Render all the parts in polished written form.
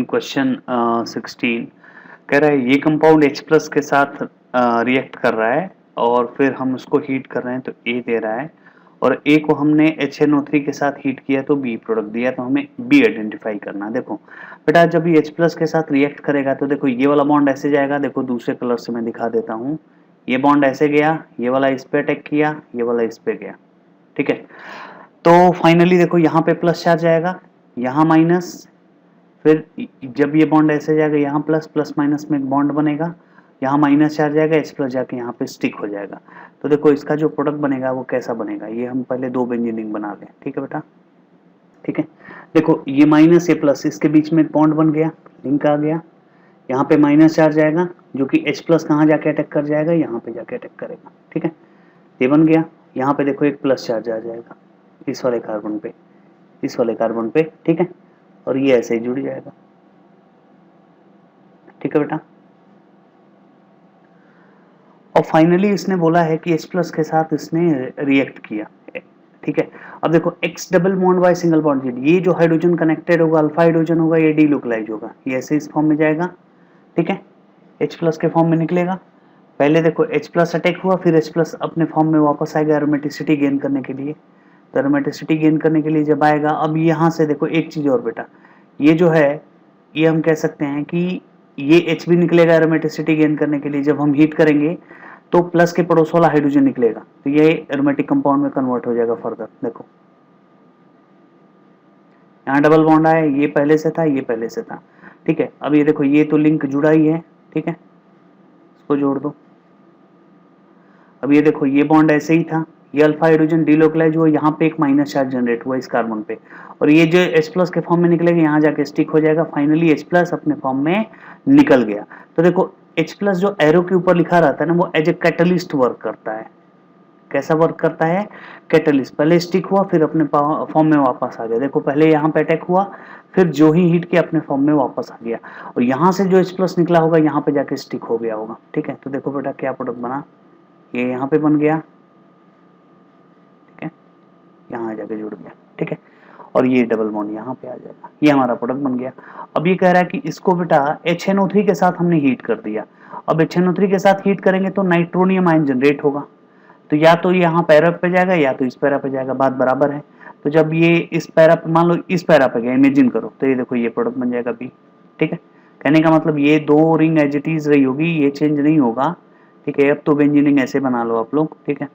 Question 16 कह रहा है ये कंपाउंड H प्लस के साथ रिएक्ट कर रहा है और फिर हम उसको हीट कर रहे हैं तो A दे रहा है और A को हमने HNO3 के साथ हीट किया तो B प्रोडक्ट दिया तो हमें B आइडेंटिफाई करना है। देखो बेटा जब ये H प्लस के साथ रिएक्ट करेगा तो देखो ये वाला बॉन्ड ऐसे जाएगा, देखो दूसरे कलर से मैं दिखा देता हूँ। ये बॉन्ड ऐसे गया, ये वाला इस पे अटैक किया, ये वाला इस पे गया, ठीक है। तो फाइनली देखो यहाँ पे प्लस चार्ज आएगा, यहाँ माइनस, फिर जब ये बॉन्ड ऐसे जाएगा यहाँ प्लस, प्लस माइनस में एक बॉन्ड बनेगा, यहाँ माइनस चार्ज आएगा, H प्लस जाके यहाँ पे स्टिक हो जाएगा। तो देखो इसका जो प्रोडक्ट बनेगा वो कैसा बनेगा, ये हम पहले दो बेंजीनिंग बना लें, ठीक है बेटा, ठीक है। देखो ये माइनस ये प्लस, इसके बीच में एक बॉन्ड बन गया, लिंक आ गया, यहाँ पे माइनस चार्ज आएगा जो कि H प्लस कहाँ जाके अटैक कर जाएगा, यहाँ पे जाके अटैक करेगा, ठीक है। ये बन गया, यहाँ पे देखो एक प्लस चार्ज आ जाएगा इस वाले कार्बन पे, इस वाले कार्बन पे, ठीक है, और ये ऐसे ही जुड़ जाएगा, ठीक है बेटा। और फाइनली इसने बोला है कि H प्लस के साथ इसने रिएक्ट किया, ठीक है। अब देखो X double bond by single bond Z, ये जो हाइड्रोजन कनेक्टेड होगा अल्फा हाइड्रोजन होगा, ये डीलोकलाइज होगा, ये ऐसे इस फॉर्म में जाएगा, ठीक है, H प्लस के फॉर्म में निकलेगा। पहले देखो H प्लस अटैक हुआ, फिर H प्लस अपने फॉर्म में वापस आएगा एरोमेटिसिटी गेन करने के लिए। तो एरोमेटिसिटी गेन करने के लिए जब आएगा, अब यहाँ से देखो एक चीज और बेटा, ये जो है ये हम कह सकते हैं कि ये H भी निकलेगा एरोमेटिसिटी गेन करने के लिए, जब हम हीट करेंगे तो प्लस के पड़ोस वाला हाइड्रोजन निकलेगा, तो ये एरोमेटिक कंपाउंड में कन्वर्ट हो जाएगा फर्दर। देखो यहाँ डबल बॉन्ड आया, ये पहले से था, ये पहले से था, ठीक है। अब ये देखो ये तो लिंक जुड़ा ही है, ठीक है, इसको जोड़ दो। अब ये देखो ये बॉन्ड ऐसे ही था, ये अल्फा हाइड्रोजन डीलोकलाइज हुआ, यहाँ पे एक माइनस चार्ज जनरेट हुआ इस कार्बन पे, और ये जो H प्लस के फॉर्म में निकलेगा यहाँ जाके स्टिक हो जाएगा, फाइनली H प्लस अपने फॉर्म में निकल गया। तो देखो H प्लस जो एरो के ऊपर लिखा रहता है ना, वो एज ए कैटलिस्ट वर्क करता है। कैसा वर्क करता है, कैटलिस्ट, पहले स्टिक हुआ फिर अपने फॉर्म में वापस आ गया। देखो पहले यहाँ पे अटैक हुआ, फिर जो ही हीट किया अपने फॉर्म में वापस आ गया, और यहाँ से जो H प्लस निकला होगा यहाँ पे जाके स्टिक हो गया होगा, ठीक है। तो देखो बेटा क्या प्रोडक्ट बना, ये यहाँ पे बन गया, ठीक है, यहाँ जाके जुड़ गया, ठीक है, और ये डबल बॉन्ड यहाँ पे आ जाएगा, ये हमारा प्रोडक्ट बन गया। अब ये कह रहा है कि इसको बेटा HNO3 के साथ हमने हीट कर दिया, अब HNO3 के साथ हीट करेंगे तो नाइट्रोनियम आयन जनरेट होगा, तो या तो यहाँ पैरा पे जाएगा या तो इस पैरा पे जाएगा, बात बराबर है। तो जब ये इस पैरा पे, मान लो इस पैरा पे गया, इमेजिन करो, तो ये देखो ये प्रोडक्ट बन जाएगा B, ठीक है। कहने का मतलब ये दो रिंग एज इट इज रही होगी, ये चेंज नहीं होगा, ठीक है। अब तो बेंजीनिंग ऐसे बना लो आप लोग, ठीक है।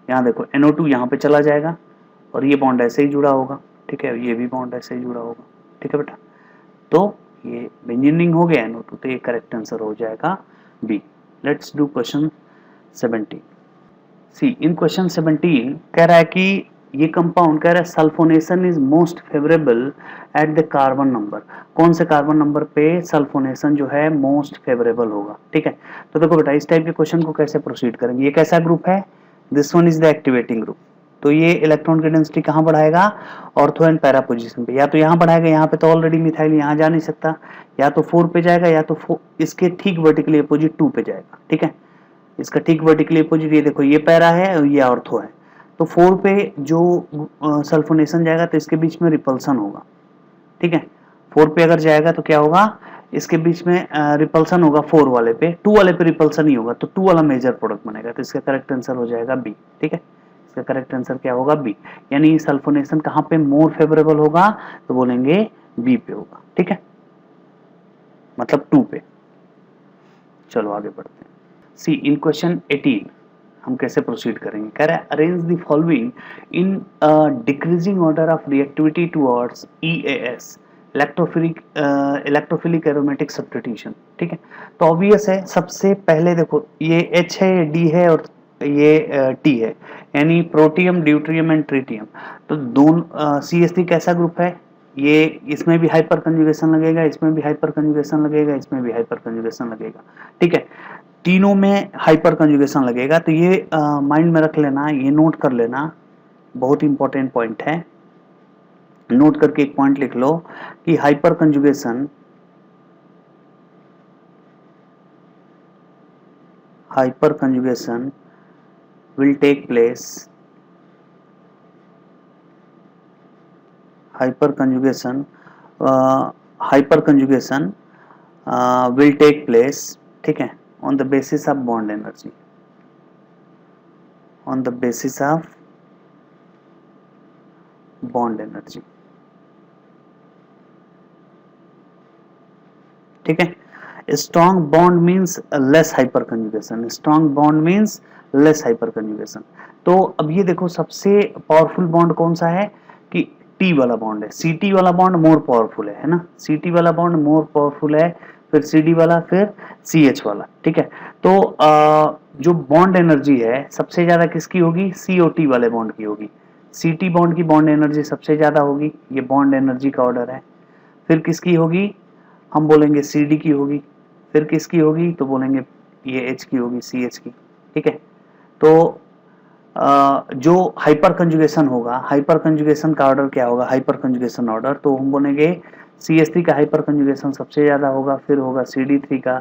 यहाँ देखो NO2 यहाँ पे चला जाएगा और ये बॉन्ड ऐसे ही जुड़ा होगा, ठीक है, ये भी बॉन्ड ऐसे ही जुड़ा होगा, ठीक है बेटा। तो ये बेंजीनिंग हो गया NO2, तो ये करेक्ट आंसर हो जाएगा B। Let's do question 17। See in question 17 कह रहा है कि ये कंपाउंड कह रहा है sulphonation is most favourable at the carbon number, कौन से कार्बन नंबर पे सल्फोनेशन जो है मोस्ट फेवरेबल होगा, ठीक है। तो देखो बेटा इस टाइप के क्वेश्चन को कैसे प्रोसीड करेंगे, ये कैसा ग्रुप है, this one is the activating group, तो ये इलेक्ट्रॉन की डेंसिटी कहाँ बढ़ाएगा, ऑर्थो एंड पैरा पोजीशन पे, या तो यहाँ बढ़ाएगा, यहाँ पे तो ऑलरेडी मिथाइल यहाँ जा नहीं सकता, या तो 4 पे जाएगा, या तो इसके ठीक वर्टिकली अपोजिट 2 पे जाएगा, ठीक है। इसका ठीक वर्टिकली अपोजिट ये देखो ये पैरा है और ये ऑर्थो है, तो 4 पे जो सल्फोनेशन जाएगा तो इसके बीच में रिपल्सन होगा, ठीक है। 4 पे अगर जाएगा तो क्या होगा, इसके बीच में रिपल्सन होगा 4 वाले पे, 2 वाले पे रिपल्सन ही होगा, तो 2 वाला मेजर प्रोडक्ट बनेगा, तो इसका करेक्ट आंसर हो जाएगा B, ठीक है। इसका करेक्ट आंसर क्या होगा B, यानी सल्फोनेशन कहाँ पे मोर फेवरेबल होगा, तो बोलेंगे B पे होगा, ठीक है, मतलब 2 पे। चलो आगे बढ़ते हैं। सी इन क्वेश्चन 18 हम कैसे प्रोसीड करेंगे, कह रहा है arrange the following in decreasing order of reactivity towards EAS, electrophilic aromatic substitution, ठीक है। तो ऑब्वियस है, सबसे पहले देखो ये H है, ये D है और ये T है, यानी प्रोटियम ड्यूट्रियम एंड ट्रिटियम, तो दोनों CH3 कैसा ग्रुप है, ये इसमें भी हाइपर कंजुगेशन लगेगा, इसमें भी हाइपर कंजुगेशन लगेगा, इसमें भी हाइपर कंजुगेशन लगेगा, ठीक है, तीनों में हाइपर कंजुगेशन लगेगा। तो ये माइंड में रख लेना, ये नोट कर लेना, बहुत इंपॉर्टेंट पॉइंट है, नोट करके एक पॉइंट लिख लो कि hyperconjugation will take place, hyperconjugation will take place, ठीक है, on the basis of bond energy, on the basis of bond energy, ठीक है। Strong bond means less hyper conjugation, strong bond means less hyper conjugation. तो अब ये देखो सबसे powerful bond कौन सा है कि टी वाला बॉन्ड है, सी टी वाला बॉन्ड मोर पावरफुल है ना, सी टी वाला बॉन्ड मोर पावरफुल है, फिर सी डी वाला, फिर सी एच वाला, ठीक है। तो जो बॉन्ड एनर्जी है सबसे ज्यादा किसकी होगी, सी ओ टी वाले बॉन्ड की होगी, सी टी बॉन्ड की बॉन्ड एनर्जी सबसे ज्यादा होगी, ये बॉन्ड एनर्जी का ऑर्डर है। फिर किसकी होगी, हम बोलेंगे सी डी की होगी, फिर किसकी होगी तो बोलेंगे ये एच की होगी, सी एच की, ठीक है। तो जो हाइपर कंजुगेशन होगा, हाइपर कंजुगेशन का ऑर्डर क्या होगा, हाइपर कंजुगेशन ऑर्डर, तो हम बोलेंगे सी एच थ्री का हाइपर कंजुगेशन सबसे ज्यादा होगा, फिर होगा सी डी थ्री का,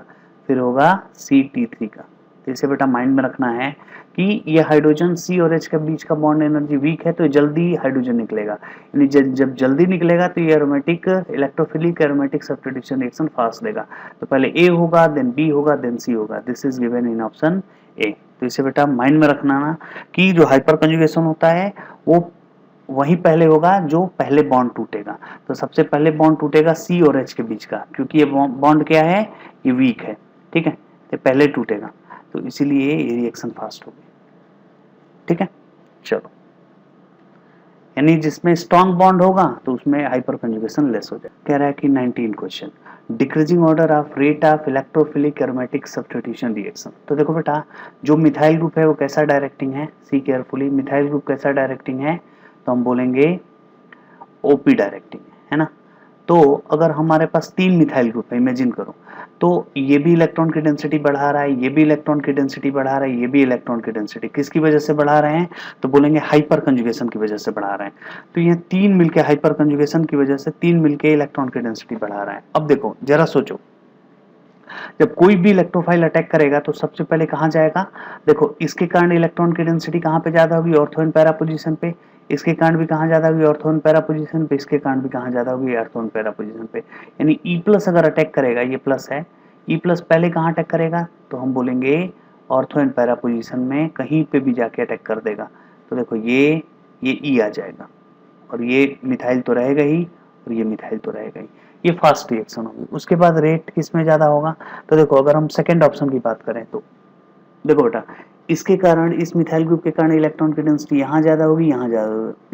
फिर होगा सी टी थ्री का। तो इसे बेटा माइंड में रखना है कि ये हाइड्रोजन सी और एच के बीच का बॉन्ड एनर्जी वीक है तो जल्दी हाइड्रोजन निकलेगा, यानी जब जल्दी निकलेगा तो ये aromatic electrophilic aromatic substitution reaction fast देगा। तो पहले ए होगा, देन बी होगा, देन सी होगा, this is given in option A. तो इसे बेटा माइंड में रखना ना कि जो हाइपर कंजुगेशन होता है वो वही पहले होगा जो पहले बॉन्ड टूटेगा। तो सबसे पहले बॉन्ड टूटेगा सी और एच के बीच का, क्योंकि ये बॉन्ड क्या है, ये वीक है, ठीक है, ये पहले टूटेगा, तो इसीलिए ये रिएक्शन फास्ट होगी, ठीक है। चलो, यानी जिसमें स्ट्रॉन्ग बॉन्ड होगा तो उसमें हाइपर कंजुगेशन लेस हो जाए। कह रहा है कि 19 question, decreasing order of rate of electrophilic aromatic substitution reaction. तो देखो बेटा, जो मिथाइल ग्रुप है वो कैसा डायरेक्टिंग है, सी केयरफुली, मिथाइल ग्रुप कैसा डायरेक्टिंग है, तो हम बोलेंगे ओपी डायरेक्टिंग है ना। तो अगर हमारे पास 3 मिथाइल ग्रुप है, इमेजिन करो, तो ये भी इलेक्ट्रॉन की डेंसिटी बढ़ा रहा है, ये भी इलेक्ट्रॉन की डेंसिटी बढ़ा रहा है, ये भी इलेक्ट्रॉन की डेंसिटी किसकी वजह से बढ़ा रहे हैं, तो बोलेंगे हाइपर कंजुगेशन की वजह से बढ़ा रहे हैं। तो ये 3 मिलके हाइपर कंजुगेशन की वजह से 3 मिलके इलेक्ट्रॉन की डेंसिटी बढ़ा रहा है। अब देखो जरा सोचो, जब कोई भी इलेक्ट्रोफाइल अटैक करेगा तो सबसे पहले कहां जाएगा, देखो इसके कारण इलेक्ट्रॉन की डेंसिटी कहां पे ज्यादा होगी, ऑर्थो एंड पैरा पोजीशन पे, इसके कारण भी कहां ज्यादा होगी, ऑर्थो एंड पैरा पोजीशन पे, इसके कारण भी कहां ज्यादा होगी, ऑर्थो एंड पैरा पोजीशन पे। यानी ई प्लस अगर अटैक करेगा, ये प्लस है, ई प्लस पहले कहां अटैक करेगा, तो हम बोलेंगे ऑर्थो एंड पैरा पोजीशन में कहीं पे भी जाके अटैक कर देगा। तो देखो ये ई आ जाएगा, और ये मिथाइल तो रहेगा ही, और ये मिथाइल तो रहेगा ही, ये फास्ट रिएक्शन होगी। उसके बाद रेट किस में ज्यादा होगा, तो देखो अगर हम सेकेंड ऑप्शन की बात करें तो देखो बेटा, इसके कारण, इस मिथाइल ग्रुप के कारण इलेक्ट्रॉन की डेंसिटी यहाँ ज्यादा होगी, यहाँ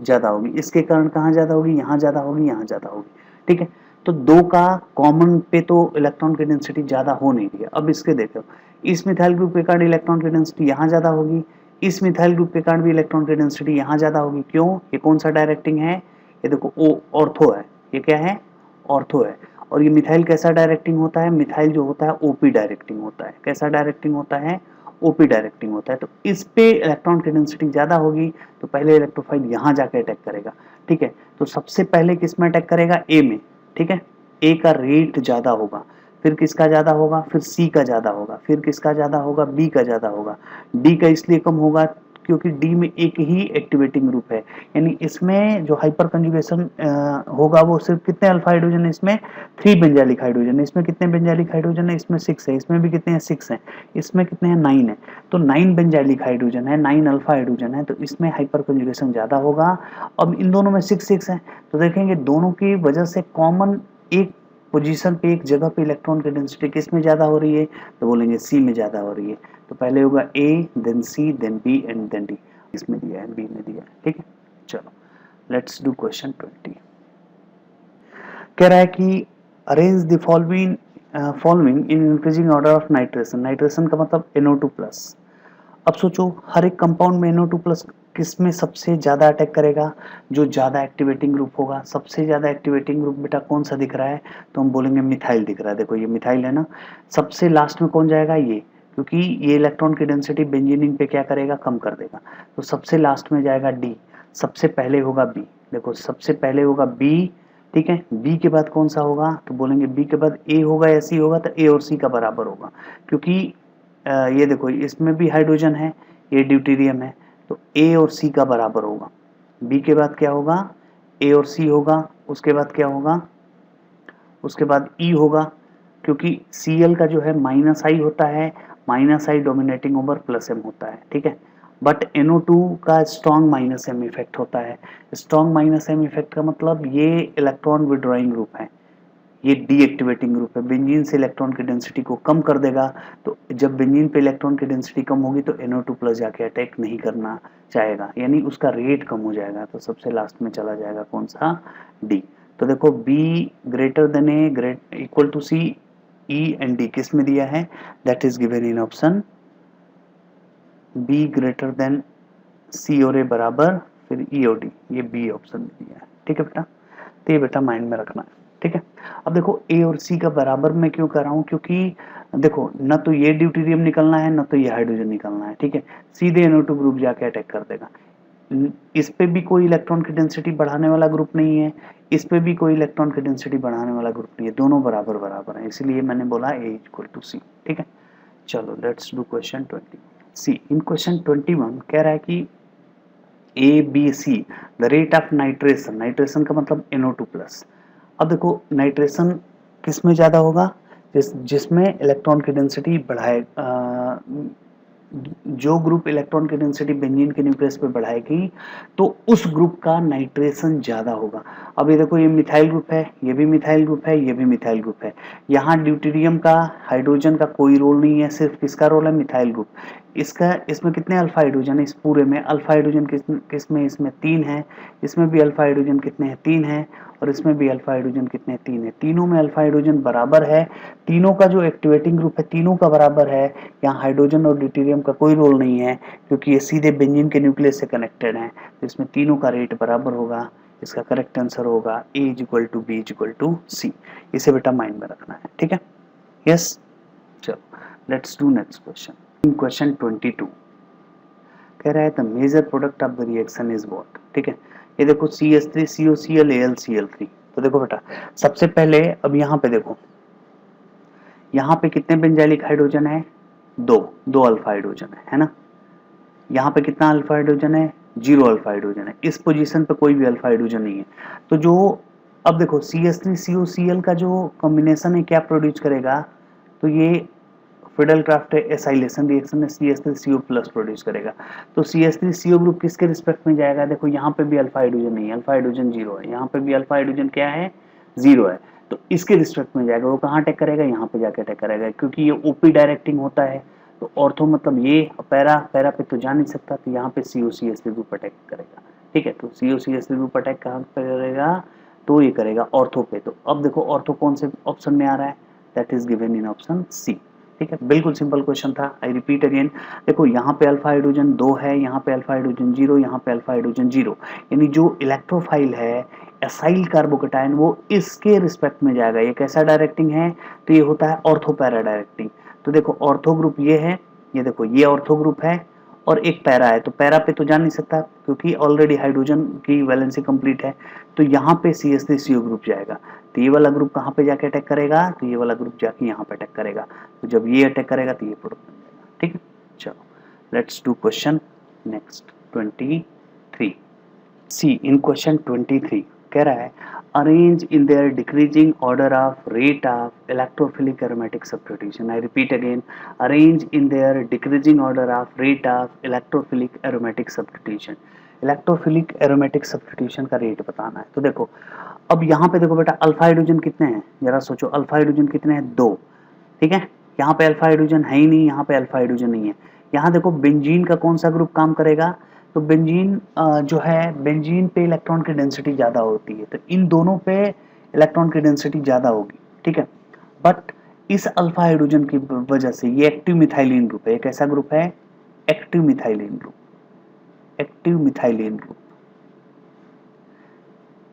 ज्यादा होगी, इसके कारण कहाँ ज्यादा होगी, यहाँ ज्यादा होगी, यहाँ ज्यादा होगी, ठीक है। तो दो का कॉमन पे तो इलेक्ट्रॉन की डेंसिटी ज्यादा हो नहीं रही है। अब इसके देखो, इस मिथाइल ग्रुप के कारण इलेक्ट्रॉन की डेंसिटी यहाँ ज्यादा होगी, इस मिथाइल ग्रुप के कारण भी इलेक्ट्रॉन की डेंसिटी यहाँ ज्यादा होगी। क्यों, ये कौन सा डायरेक्टिंग है, ये देखो ओ ऑर्थो है, ये क्या है, ऑर्थो है। और ये मिथाइल कैसा डायरेक्टिंग होता है, मिथाइल जो होता है ओपी डायरेक्टिंग होता है। कैसा डायरेक्टिंग होता है, ओपी डायरेक्टिंग होता है। तो इस पे इलेक्ट्रॉन की डेंसिटी ज्यादा होगी तो पहले इलेक्ट्रोफाइल यहाँ जाके अटैक करेगा, ठीक है। तो सबसे पहले किस में अटैक करेगा, ए में, ठीक है, ए का रेट ज्यादा होगा, फिर किसका ज्यादा होगा, फिर सी का ज्यादा होगा, फिर किसका ज्यादा होगा, बी का ज्यादा होगा, डी का इसलिए कम होगा क्योंकि डी में एक ही एक्टिवेटिंग ग्रुप है। यानी इसमें जो हाइपर कंजुगेशन होगा वो सिर्फ कितने अल्फा हाइड्रोजन है, इसमें 3 बेंजाइलिक हाइड्रोजन है। इसमें कितने बेंजाइलिक हाइड्रोजन है, इसमें 6 है, इसमें भी कितने हैं, 6 हैं, इसमें कितने हैं, 9 है। तो 9 बेंजाइलिक हाइड्रोजन है, 9 अल्फा हाइड्रोजन है, तो इसमें हाइपर कंजुगेशन ज्यादा होगा। अब इन दोनों में 6 है, तो देखेंगे दोनों की वजह से कॉमन एक पोजीशन पे, एक जगह पे इलेक्ट्रॉन की डेंसिटी किस में ज्यादा हो रही है, तो बोलेंगे सी में ज्यादा हो रही है। तो पहले होगा A, then C, then B and then D. इसमें दिया है, बी में दिया है, ठीक है। चलो लेट्स डू क्वेश्चन 20। कह रहा है कि arrange the following in increasing order of nitration. Nitration का मतलब NO2+। अब सोचो हर एक कंपाउंड में NO2+ किस में सबसे ज्यादा अटैक करेगा, जो ज्यादा एक्टिवेटिंग ग्रुप होगा। सबसे ज्यादा एक्टिवेटिंग ग्रुप बेटा कौन सा दिख रहा है, तो हम बोलेंगे मिथाइल दिख रहा है। देखो ये मिथाइल है ना। सबसे लास्ट में कौन जाएगा, ये, क्योंकि ये इलेक्ट्रॉन की डेंसिटी बेंजीनिंग पे क्या करेगा, कम कर देगा। तो सबसे लास्ट में जाएगा डी, सबसे पहले होगा बी। देखो सबसे पहले होगा बी, ठीक है। बी के बाद कौन सा होगा, तो बोलेंगे बी के बाद ए होगा या सी होगा, तो ए और सी का बराबर होगा, क्योंकि ये देखो इसमें भी हाइड्रोजन है, ये ड्यूटेरियम है, तो ए और सी का बराबर होगा। बी के बाद क्या होगा, ए और सी होगा, उसके बाद क्या होगा, उसके बाद ई होगा, क्योंकि Cl का जो है माइनस आई होता है, माइनस आई डोमिनेटिंग ओवर प्लस एम होता है, ठीक है। बट NO2 का स्ट्रॉन्ग माइनस एम इफेक्ट होता है। स्ट्रॉन्ग माइनस एम इफेक्ट का मतलब ये इलेक्ट्रॉन विड्रॉइंग ग्रुप है, ये डीएक्टिवेटिंग ग्रुप है, बेंजीन से इलेक्ट्रॉन की डेंसिटी को कम कर देगा। तो जब बेंजीन पे इलेक्ट्रॉन की डेंसिटी कम होगी तो NO2 प्लस जाके अटैक नहीं करना चाहेगा, यानी उसका रेट कम हो जाएगा, तो सबसे लास्ट में चला जाएगा कौन सा, डी। तो देखो B greater than A great equal to C, E and D किस में दिया है, that is given in option B greater than C और ए बराबर फिर ई और डी, ये बी ऑप्शन में दिया है, ठीक है बेटा। तो ये बेटा माइंड में रखना है, ठीक है। अब देखो ए और सी का बराबर मैं क्यों कर रहा हूँ, क्योंकि देखो न तो ये ड्यूटेरियम निकलना है न तो ये हाइड्रोजन निकलना है, ठीक है। सीधे NO2 ग्रुप जाके अटैक कर देगा। इस पे भी कोई इलेक्ट्रॉन की डेंसिटी बढ़ाने वाला ग्रुप नहीं है, इस पे भी कोई इलेक्ट्रॉन की डेंसिटी बढ़ाने वाला ग्रुप नहीं है, दोनों बराबर बराबर है, इसलिए मैंने बोला ए इक्वल टू सी, ठीक है। चलो let's do question 20 C. In question 21 कह रहा है कि A B C the rate of nitration, nitration का मतलब NO2 प्लस। अब देखो नाइट्रेशन किस में ज़्यादा होगा, जिसमें इलेक्ट्रॉन की डेंसिटी बढ़ाए, जो ग्रुप इलेक्ट्रॉन की डेंसिटी बेंजीन के न्यूक्लियस पे बढ़ाएगी तो उस ग्रुप का नाइट्रेशन ज़्यादा होगा। अब ये देखो ये मिथाइल ग्रुप है, ये भी मिथाइल ग्रुप है, ये भी मिथाइल ग्रुप है। यहाँ ड्यूटेरियम का हाइड्रोजन का कोई रोल नहीं है, सिर्फ किसका रोल है, मिथाइल ग्रुप। इसमें कितने अल्फा हाइड्रोजन है, इस पूरे में अल्फा हाइड्रोजन किसमें, इसमें 3 है, इसमें भी अल्फा हाइड्रोजन कितने हैं, 3 है, और इसमें भी अल्फा हाइड्रोजन कितने हैं, 3 है। तीनों में अल्फा हाइड्रोजन बराबर है, तीनों का जो एक्टिवेटिंग ग्रुप है तीनों का बराबर है। यहाँ हाइड्रोजन और ड्यूटेरियम का कोई रोल नहीं है, क्योंकि ये सीधे बेंजीन के न्यूक्लियस से कनेक्टेड है, तो इसमें तीनों का रेट बराबर होगा। इसका करेक्ट आंसर होगा A is equal to B is equal to C. इसे बेटा माइंड में रखना है, ठीक है। यस, चलो let's do next question. In question 22 कह रहा है the major product of the reaction is what, ठीक है। ये देखो CH3 COCl AlCl3। तो देखो बेटा सबसे पहले अब यहाँ पे देखो, यहाँ पे कितने बेंजाइलिक हाइड्रोजन है, दो अल्फा हाइड्रोजन है ना। यहाँ पे कितना अल्फा हाइड्रोजन है, 0 अल्फा हाइड्रोजन है। इस पोजीशन पे कोई भी अल्फा हाइड्रोजन नहीं है। तो जो अब देखो CH3 COCl का जो कॉम्बिनेशन है क्या प्रोड्यूस करेगा, तो ये फिडेलक्राफ्ट एसाइलेशन रिएक्शन में CH3CO प्लस प्रोड्यूस करेगा। तो CH3CO ग्रुप किसके रिस्पेक्ट में जाएगा, देखो यहाँ पे भी अल्फा हाइड्रोजन नहीं है, अल्फा हाइड्रोजन 0 है, यहाँ पे भी अल्फा हाइड्रोजन क्या है, 0 है। तो इसके रिस्पेक्ट में जाएगा, वो कहाँ अटैक करेगा, यहाँ पे जाके अटैक करेगा, क्योंकि ये ओपी डायरेक्टिंग होता है। तो ऑर्थो मतलब ये पैरा पे तो जा नहीं सकता, तो यहाँ पे COCH3 ग्रुप अटैक करेगा, ठीक है। तो COCH3 ग्रुप अटैक कहाँ पे करेगा, तो ये करेगा ऑर्थो पे। तो अब देखो ऑर्थो कौन से ऑप्शन में आ रहा है, that is given in option C, ठीक है। बिल्कुल सिंपल क्वेश्चन था। आई रिपीट अगेन, देखो यहाँ पे अल्फा हाइड्रोजन 2 है, यहाँ पे अल्फा हाइड्रोजन 0, यहाँ पे अल्फा हाइड्रोजन 0, यानी जो इलेक्ट्रोफाइल है एसाइल कार्बोकेटायन वो इसके रिस्पेक्ट में जाएगा। ये कैसा डायरेक्टिंग है, तो ये होता है ऑर्थो पैरा डायरेक्टिंग। तो देखो ऑर्थो ग्रुप ये है, ये देखो ये ऑर्थो ग्रुप है और एक पैरा है, तो पैरा पे तो जा नहीं सकता क्योंकि ऑलरेडी हाइड्रोजन की वैलेंसी कंप्लीट है। तो यहाँ पे CH3CO ग्रुप जाएगा, तो ये वाला ग्रुप कहाँ पे जाके अटैक करेगा, तो ये वाला ग्रुप जाके यहाँ पे अटैक करेगा। तो जब ये अटैक करेगा तो ये प्रोडक्ट बन जाएगा, ठीक है। चलो let's do question next 23 C. In question 23 कह रहा है arrange in their decreasing order of rate of electrophilic aromatic substitution. I repeat again, arrange in their decreasing order of rate of electrophilic aromatic substitution. Electrophilic aromatic substitution का rate बताना है। तो देखो अब यहाँ पे देखो बेटा अल्फा हाइड्रोजन कितने हैं, जरा सोचो अल्फा हाइड्रोजन कितने हैं, 2, ठीक है। यहाँ पे अल्फा हाइड्रोजन है ही नहीं, यहाँ पे अल्फा हाइड्रोजन नहीं है। यहाँ देखो बेंजीन का कौन सा ग्रुप काम करेगा, तो बेंजीन जो है बेंजीन पे इलेक्ट्रॉन की डेंसिटी ज़्यादा होती है, तो इन दोनों पे इलेक्ट्रॉन की डेंसिटी ज़्यादा होगी, ठीक है। बट इस अल्फा हाइड्रोजन की वजह से ये एक्टिव मिथाइलिन ग्रुप है। एक ऐसा ग्रुप है active methylene group, active methylene group.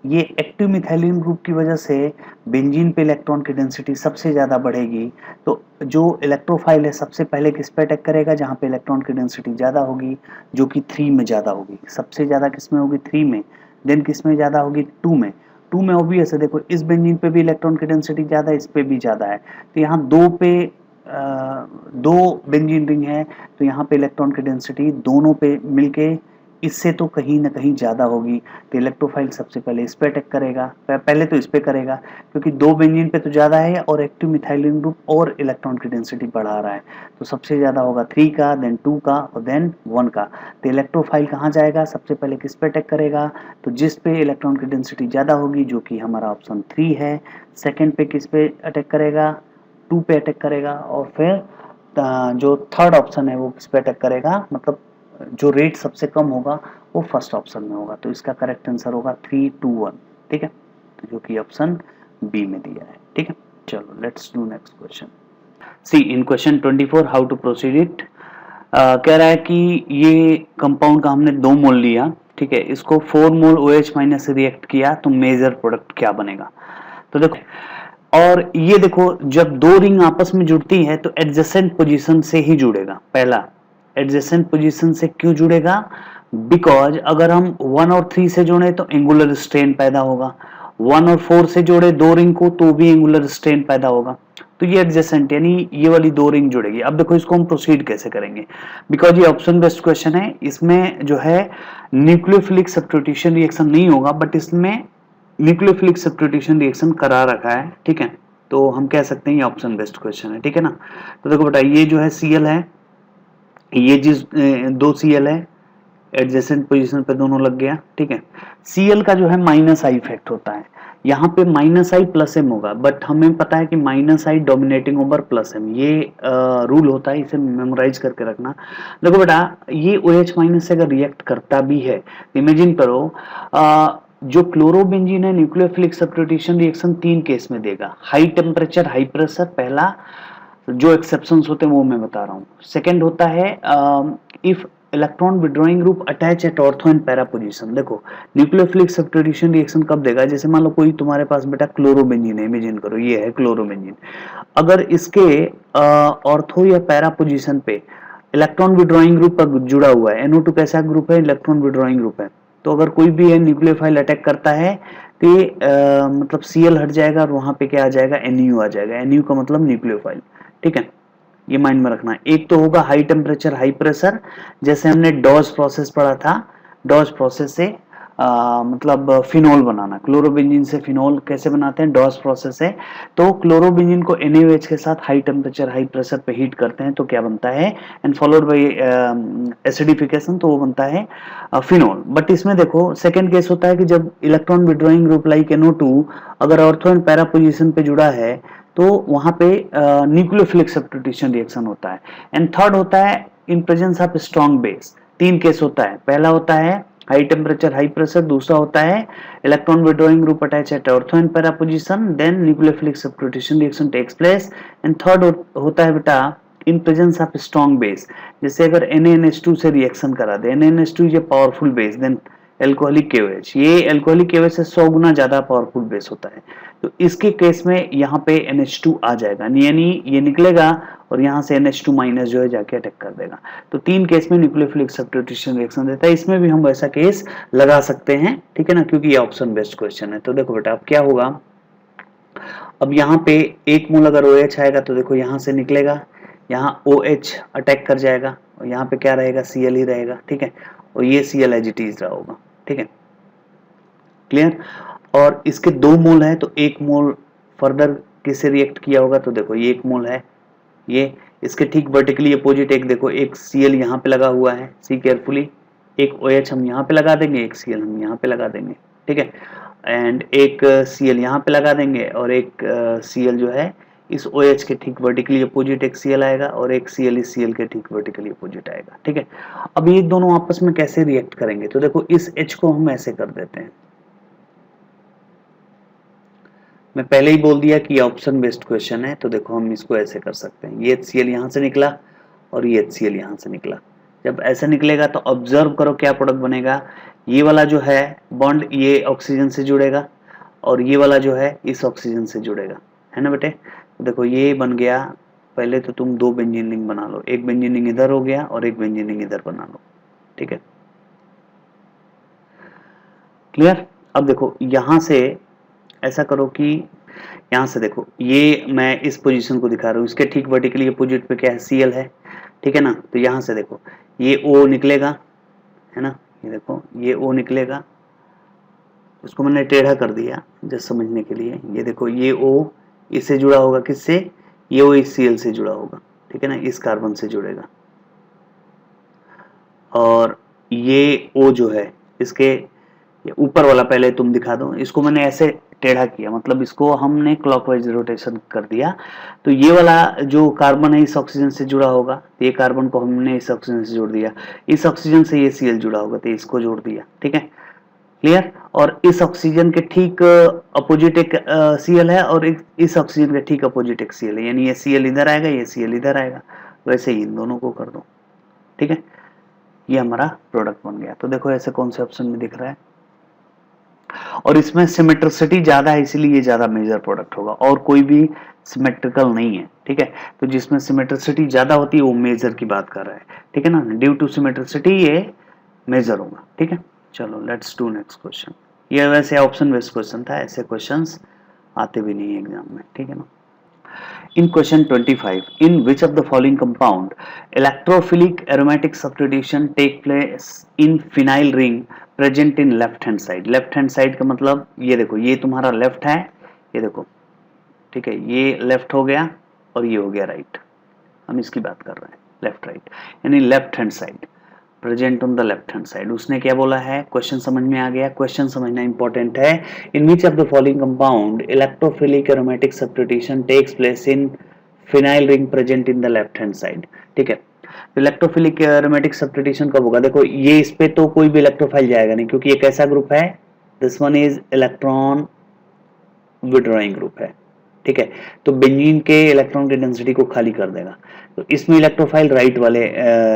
ये एक्टिव मिथाइलिन ग्रुप की वजह से बेंजीन पे इलेक्ट्रॉन की डेंसिटी सबसे ज़्यादा बढ़ेगी। तो जो इलेक्ट्रोफाइल है सबसे पहले किस पे अटैक करेगा, जहाँ पे इलेक्ट्रॉन की डेंसिटी ज़्यादा होगी, जो कि 3 में ज़्यादा होगी। सबसे ज़्यादा किस में होगी, 3 में। देन किस में ज़्यादा होगी, 2 में। 2 में ऑब्वियस है, देखो इस बेंजीन पे भी इलेक्ट्रॉन की डेंसिटी ज़्यादा है, इस पे भी ज़्यादा है। तो यहाँ 2 पे 2 बेंजीन रिंग है, तो यहाँ पे इलेक्ट्रॉन की डेंसिटी दोनों पे मिलके इससे तो कहीं ना कहीं ज़्यादा होगी, तो इलेक्ट्रोफाइल सबसे पहले इस पे अटैक करेगा, पहले तो इस पे करेगा क्योंकि 2 बेंजीन पे तो ज़्यादा है और एक्टिव मिथाइलिन ग्रुप और इलेक्ट्रॉन की डेंसिटी बढ़ा रहा है, तो सबसे ज़्यादा होगा 3 का, देन 2 का और देन 1 का। तो इलेक्ट्रोफाइल कहाँ जाएगा, सबसे पहले किस पे अटैक करेगा, तो जिस पे इलेक्ट्रॉन की डेंसिटी ज़्यादा होगी, जो कि हमारा ऑप्शन 3 है। सेकेंड पे किस पे अटैक करेगा, 2 पे अटैक करेगा, और फिर जो थर्ड ऑप्शन है वो किस पे अटैक करेगा, मतलब जो रेट सबसे कम होगा वो फर्स्ट ऑप्शन में होगा, तो इसका करेक्ट आंसर होगा 3, 2, 1, ठीक है, तो जो कि ऑप्शन बी में दिया है, ठीक है। चलो let's do next question. See in question 24 how to proceed it. कह रहा है कि ये कंपाउंड का हमने 2 मोल लिया, ठीक है, इसको 4 मोल OH माइनस से रिएक्ट किया तो मेजर प्रोडक्ट क्या बनेगा। तो देखो, और ये देखो जब 2 रिंग आपस में जुड़ती है तो एडजेसेंट पोजीशन से ही जुड़ेगा। पहला, एडजेसेंट पोजीशन से क्यों जुड़ेगा, बिकॉज अगर हम 1 और 3 से जोड़े तो एंगुलर स्ट्रेन पैदा होगा, 1 और 4 से जोड़े 2 रिंग को तो भी एंगुलर स्ट्रेन पैदा होगा, तो ये एडजेसेंट यानी ये वाली 2 रिंग जुड़ेगी। अब देखो इसको हम प्रोसीड कैसे करेंगे, बिकॉज ये ऑप्शन बेस्ड क्वेश्चन है, इसमें जो है न्यूक्लियोफिलिक सब्स्टिट्यूशन रिएक्शन नहीं होगा, बट इसमें न्यूक्लियोफिलिक सब्स्टिट्यूशन रिएक्शन करा रखा है, ठीक है, तो हम कह सकते हैं ये ऑप्शन बेस्ड क्वेश्चन है, ठीक है ना। तो देखो बेटा, ये जो है Cl है, ये जिस 2 Cl है, एडजेसेंट पोजीशन पे दोनों लग गया, ठीक है। Cl का जो है माइनस आई इफेक्ट होता है, यहाँ पे माइनस आई प्लस एम होगा, बट हमें पता है कि माइनस आई डोमिनेटिंग ओवर प्लस एम, ये रूल होता है, इसे मेमोराइज करके रखना। देखो बेटा, ये OH माइनस से अगर रिएक्ट करता भी है, इमेजिन करो जो क्लोरोबेंजीन है न्यूक्लियोफिलिक सब्स्टिट्यूशन रिएक्शन 3 केस में देगा, हाई टेम्परेचर हाई प्रेशर, पहला जो एक्सेप्शंस होते हैं वो मैं बता रहा हूँ। सेकंड होता है if electron withdrawing group attach at ortho and para position. देखो न्यूक्लियोफिलिक सब्स्टिट्यूशन रिएक्शन कब देगा, जैसे मान लो कोई तुम्हारे पास बेटा क्लोरोबेंजीन है, इमेजिन करो ये है क्लोरोबेंजीन, अगर इसके ऑर्थो या पैरा पोजीशन पे इलेक्ट्रॉन विड्रॉइंग ग्रुप पर जुड़ा हुआ है, NO2 कैसा ग्रुप है, इलेक्ट्रॉन विड्रॉइंग ग्रुप है, तो अगर कोई भी है न्यूक्लियोफाइल अटैक करता है तो ये मतलब Cl हट जाएगा और वहां पे क्या आ जाएगा, Nu आ जाएगा, Nu का मतलब न्यूक्लियोफाइल, ठीक है, ये माइंड में रखना। एक तो होगा हाई टेम्परेचर हाई प्रेशर, जैसे हमने डॉज प्रोसेस पढ़ा था, डॉज प्रोसेस से मतलब फिनोल बनाना, क्लोरोबेंजीन से फिनोल कैसे बनाते हैं, डॉज प्रोसेस है, तो क्लोरोबेंजीन को NaOH के साथ हाई टेम्परेचर हाई प्रेशर पे हीट करते हैं तो क्या बनता है, एंड फॉलोड बाय एसिडिफिकेशन, तो वो बनता है फिनोल। बट इसमें देखो सेकेंड केस होता है कि जब electron withdrawing group like NO2 अगर ऑर्थो एंड पैरा पोजीशन पे जुड़ा है तो वहां पे न्यूक्लियोफिलिक सब्स्टिट्यूशन रिएक्शन होता है। एंड थर्ड होता है इन presence of strong base. 3 case होता है, पहला होता है हाई टेम्परेचर हाई प्रेशर, दूसरा होता है electron withdrawing group attach at ortho and para position, then nucleophilic substitution reaction takes place, and third होता है बेटा in presence of strong base, जैसे अगर NaNH2 से रिएक्शन करा दे, NaNH2 is a powerful base, then alcoholic KOH, ये alcoholic KOH से 100 गुना ज्यादा पावरफुल बेस होता है, तो इसके केस में यहाँ पे NH2 आ जाएगा, यानी ये निकलेगा और यहाँ से NH2 माइनस जो है जाके अटैक कर देगा, तो 3 केस में न्यूक्लियोफिलिक सब्स्टिट्यूशन रिएक्शन देता है, इसमें भी हम वैसा केस लगा सकते हैं, ठीक है ना, क्योंकि ये ऑप्शन बेस्ड क्वेश्चन है। तो देखो बेटा अब क्या होगा, अब यहाँ पे 1 मोल अगर OH आएगा तो देखो यहाँ से निकलेगा, यहाँ OH अटैक कर जाएगा और यहाँ पे क्या रहेगा, Cl ही रहेगा, ठीक है, और ये Cl एज इट इज रहा होगा, ठीक है, क्लियर। और इसके 2 मोल है तो 1 मोल फर्दर किससे रिएक्ट किया होगा, तो देखो ये 1 मोल है, ये इसके ठीक वर्टिकली अपोजिट एक देखो एक Cl यहाँ पे लगा हुआ है, सी केयरफुली, एक OH हम यहाँ पे लगा देंगे, एक Cl हम यहाँ पे लगा देंगे, ठीक है, एंड एक Cl यहाँ पे लगा देंगे और एक Cl जो है इस OH के ठीक वर्टिकली अपोजिट एक Cl आएगा और एक Cl इस Cl के ठीक वर्टिकली अपोजिट आएगा, ठीक है। अब ये दोनों आपस में कैसे रिएक्ट करेंगे, तो देखो इस H को हम ऐसे कर देते हैं, मैं पहले ही बोल दिया कि ऑप्शन बेस्ड क्वेश्चन है, तो देखो हम इसको ऐसे कर सकते हैं, ये HCl यहाँ से निकला और ये HCl यहाँ से निकला, जब ऐसे निकलेगा तो ऑब्जर्व करो क्या प्रोडक्ट बनेगा, ये वाला जो है बॉन्ड ये ऑक्सीजन से जुड़ेगा और ये वाला जो है इस ऑक्सीजन से जुड़ेगा, है ना बेटे। तो देखो ये बन गया, पहले तो तुम 2 बेंजीन रिंग बना लो, एक बेंजीन रिंग इधर हो गया और एक बेंजीन रिंग इधर बना लो, ठीक है, क्लियर। अब देखो यहां से ऐसा करो कि यहां से देखो ये मैं इस पोजीशन को दिखा रहा हूं, इसके ठीक वर्टिकली अपोजिट पे क्या है, Cl है, ठीक है ना, तो यहां से देखो ये O निकलेगा, है ना, ये देखो ये O निकलेगा, उसको मैंने टेढ़ा कर दिया जस्ट समझने के लिए। ये देखो ये O इससे जुड़ा होगा, किससे, ये O इस Cl से जुड़ा होगा, ठीक है ना, इस कार्बन से जुड़ेगा। और ये O जो है इसके ऊपर वाला पहले तुम दिखा दो, इसको मैंने ऐसे टेढ़ा किया, मतलब इसको हमने क्लॉकवाइज रोटेशन कर दिया। तो ये वाला जो कार्बन है इस ऑक्सीजन से जुड़ा होगा, ये कार्बन को हमने इस ऑक्सीजन से जोड़ दिया, इस ऑक्सीजन से ये Cl जुड़ा होगा तो इसको जोड़ दिया, ठीक है, क्लियर। और इस ऑक्सीजन के ठीक अपोजिट एक Cl है और इस ऑक्सीजन के ठीक अपोजिट एक Cl है, यानी ये Cl इधर आएगा, ये Cl इधर आएगा, वैसे ही इन दोनों को कर दो, ठीक है। ये हमारा प्रोडक्ट बन गया। तो देखो ऐसे कौन से ऑप्शन में दिख रहा है, और इसमें सिमेट्रिसिटी ज्यादा है इसलिए ये ज्यादा मेजर प्रोडक्ट होगा, और कोई भी सिमेट्रिकल नहीं है, ठीक है। तो जिसमें सिमेट्रिसिटी ज्यादा होती है वो मेजर की बात कर रहा है, ठीक है ना, ड्यू टू सिमेट्रिसिटी ये मेजर होगा, ठीक है। चलो लेट्स डू नेक्स्ट क्वेश्चन। ये वैसे ऑप्शन बेस्ड क्वेश्चन था, ऐसे क्वेश्चंस आते भी नहीं एग्जाम में, ठीक है ना। In question 25, in which of the following compound electrophilic aromatic substitution take place in phenyl ring present in left hand side? Left hand side का मतलब ये देखो, ये तुम्हारा लेफ्ट है, ये देखो, ठीक है, ये लेफ्ट हो गया और ये हो गया राइट, हम इसकी बात कर रहे हैं, लेफ्ट राइट, यानी left hand side, present on the left hand side. उसने क्या बोला है, क्वेश्चन समझ में आ गया, क्वेश्चन समझना इंपॉर्टेंट है। In which of the following compound electrophilic aromatic substitution takes place in phenyl ring present in the left hand side, ठीक है। इलेक्ट्रोफिलिक एरोमेटिक सब्स्टिट्यूशन कब होगा, देखो ये इस पे तो कोई भी इलेक्ट्रोफाइल जाएगा नहीं, क्योंकि ये कैसा ग्रुप है, this one is electron withdrawing group है, ठीक है। तो बेंजीन के इलेक्ट्रॉन की डेंसिटी को खाली कर देगा, तो इसमें इलेक्ट्रोफाइल राइट वाले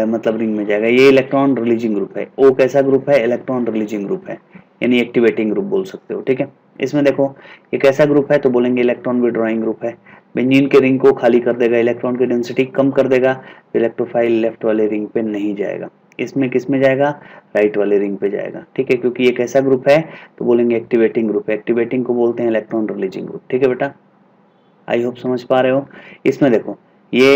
मतलब रिंग में जाएगा। ये इलेक्ट्रॉन रिलीजिंग ग्रुप है, ओ कैसा ग्रुप है, इलेक्ट्रॉन रिलीजिंग ग्रुप है, यानी एक्टिवेटिंग ग्रुप बोल सकते हो, ठीक है। इसमें देखो ये कैसा ग्रुप है, तो बोलेंगे इलेक्ट्रॉन विड्रॉइंग ग्रुप है। बेंजीन के रिंग को खाली कर देगा, इलेक्ट्रॉन की डेंसिटी कम कर देगा, तो इलेक्ट्रोफाइल लेफ्ट वाले रिंग पे नहीं जाएगा, इसमें किस में जाएगा, राइट वाले रिंग पे जाएगा, ठीक है। क्योंकि ये कैसा ग्रुप है, तो बोलेंगे एक्टिवेटिंग ग्रुप है, एक्टिवेटिंग को बोलते हैं इलेक्ट्रॉन रिलीजिंग ग्रुप, ठीक है बेटा, आई होप समझ पा रहे हो। इसमें देखो ये